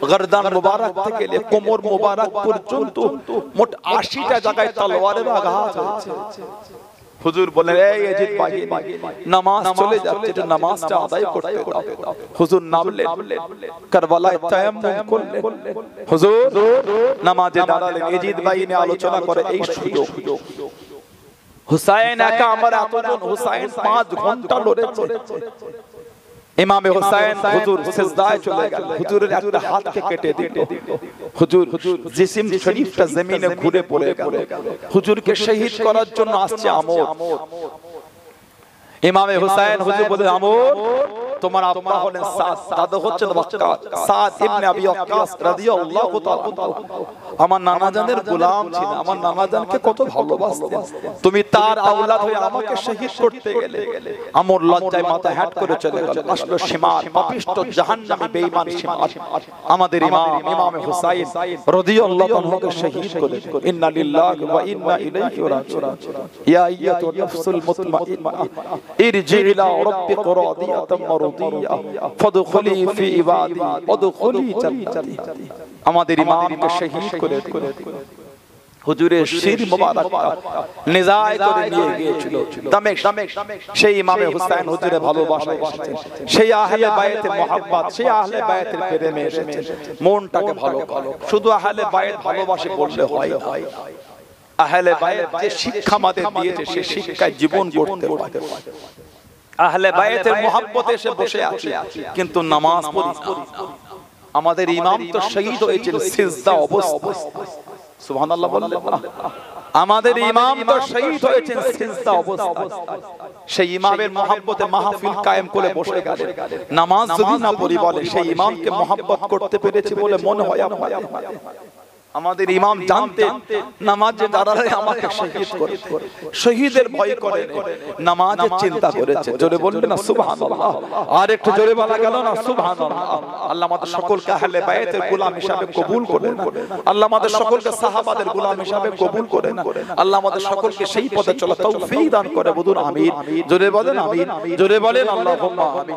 গর্দান মুবারক থেকে কোমর মুবারক পর্যন্ত মোট 80টা জায়গায় তলোয়ারের আঘাত হয়েছে। হুজুর বলেন, এই ইয়াজিদ বাগি, নামাজ চলে যাচ্ছে, এটা নামাজটা আদায় করতে দাও। হুজুর নামলেন, কারবালায় তায়াম্মুম করলেন, হুজুর নামাজে দাঁড়ালেন। ইয়াজিদ বাগি নিয়ে আলোচনা করে এই সুযোগ। হুসাইন একা আমার এতজন, হুসাইন 5 ঘন্টা লড়েছে। ইমামে হোসেন হুজুর সিজদায় চলে গেল, হুজুরের একটা হাতকে কেটে দিল। হুজুর জিসিম শরীফটা জমিনে ঘুরে পড়ে গেল। হুজুরকে শহীদ করার জন্য আসছে আমর। ইমামে হোসেন হুজুর বলে, আমর তোমার আব্বা হলেন সাদ, দাদা হচ্ছেন ওয়াক্কাস, সাদ ইবনে আবি ওয়াক্কাস রাদিয়াল্লাহু তাআলা। আমার নানা জানের গোলাম ছিল, আমার নানা জানকে কত ভালোবাসতেন। তুমি তার আওলাদ হয়ে আমাকে শহীদ করতে গেলে। আমর লজ্জায় মাথা হ্যাট করে চলে গেল। আসলো শিমার, পাপিষ্ট জাহান্নামী বেঈমান শিমার। আমাদের ইমামে হোসেন রাদিয়াল্লাহু তাআলাকে শহীদ করে দিল। ইন্না লিল্লাহি ওয়া ইন্না ইলাইহি রাজিউন। ইয়া আইয়াতুন নাফসুল মুতমাইন্না ইরজি ইলা রাব্বিকা রাদিয়াতাম মারদিয়া ফাদখুলি ফি ইবাদি ওয়াদখুলি জান্নাতি। আমাদের ইমামকে শহীদ করে দিল। হুজুরের শির মোবারক নিজায় করে নিয়ে গিয়েছিল দামেস্ক। সেই ইমামে হোসেন হুজুরের ভালোবাসায় এসেছেন, সেই আহলে বায়াতের মুহাব্বত, সেই আহলে বায়াতের প্রেমে এসেছেন। মনটাকে ভালো ভালো, শুধু আহলে বায়াত ভালোবাসে বললে হয় না। আহলে বায়াত যে শিক্ষা আমাদের দিয়েছে সেই শিক্ষায় জীবন গড়তে হয়। আহলে বায়াতের মুহাব্বতে এসে বসে আছে কিন্তু নামাজ পড়ি না। আমাদের ইমাম তো শহীদ হয়েছিল সিজদা অবস্থায়। সুবহানাল্লাহ বললেন না? আমাদের ইমাম তো শহীদ হয়েছেন সিজদা অবস্থায়। সেই ইমামের মুহাব্বতে মাহফিল কায়েম করে বসে গেলেন। নামাজ যদি না পড়ি বলে সেই ইমামকে মুহাব্বত করতে পেরেছি বলে মনে হয় আমার। আমাদের ইমাম জানতেন নামাজে দাঁড়ালে আমাকে শহীদ করবে, শহীদের ভয় করে নামাজের চিন্তা করেছে। জোরে বলবেন না সুবহানাল্লাহ? আর একটু জোরে বলা গেল না সুবহানাল্লাহ? আল্লাহ আমাদের সকলকে আহলে বায়াতের গোলাম হিসাবে কবুল করেন। আল্লাহ আমাদের সকলকে সাহাবাদের গোলাম হিসাবে কবুল করেন। আল্লাহ আমাদের সকলকে সেই পথে চলার তৌফিক দান করে। বলুন আমিন। জোরে বলেন আমিন। জোরে বলেন আল্লাহুম্মা আমিন।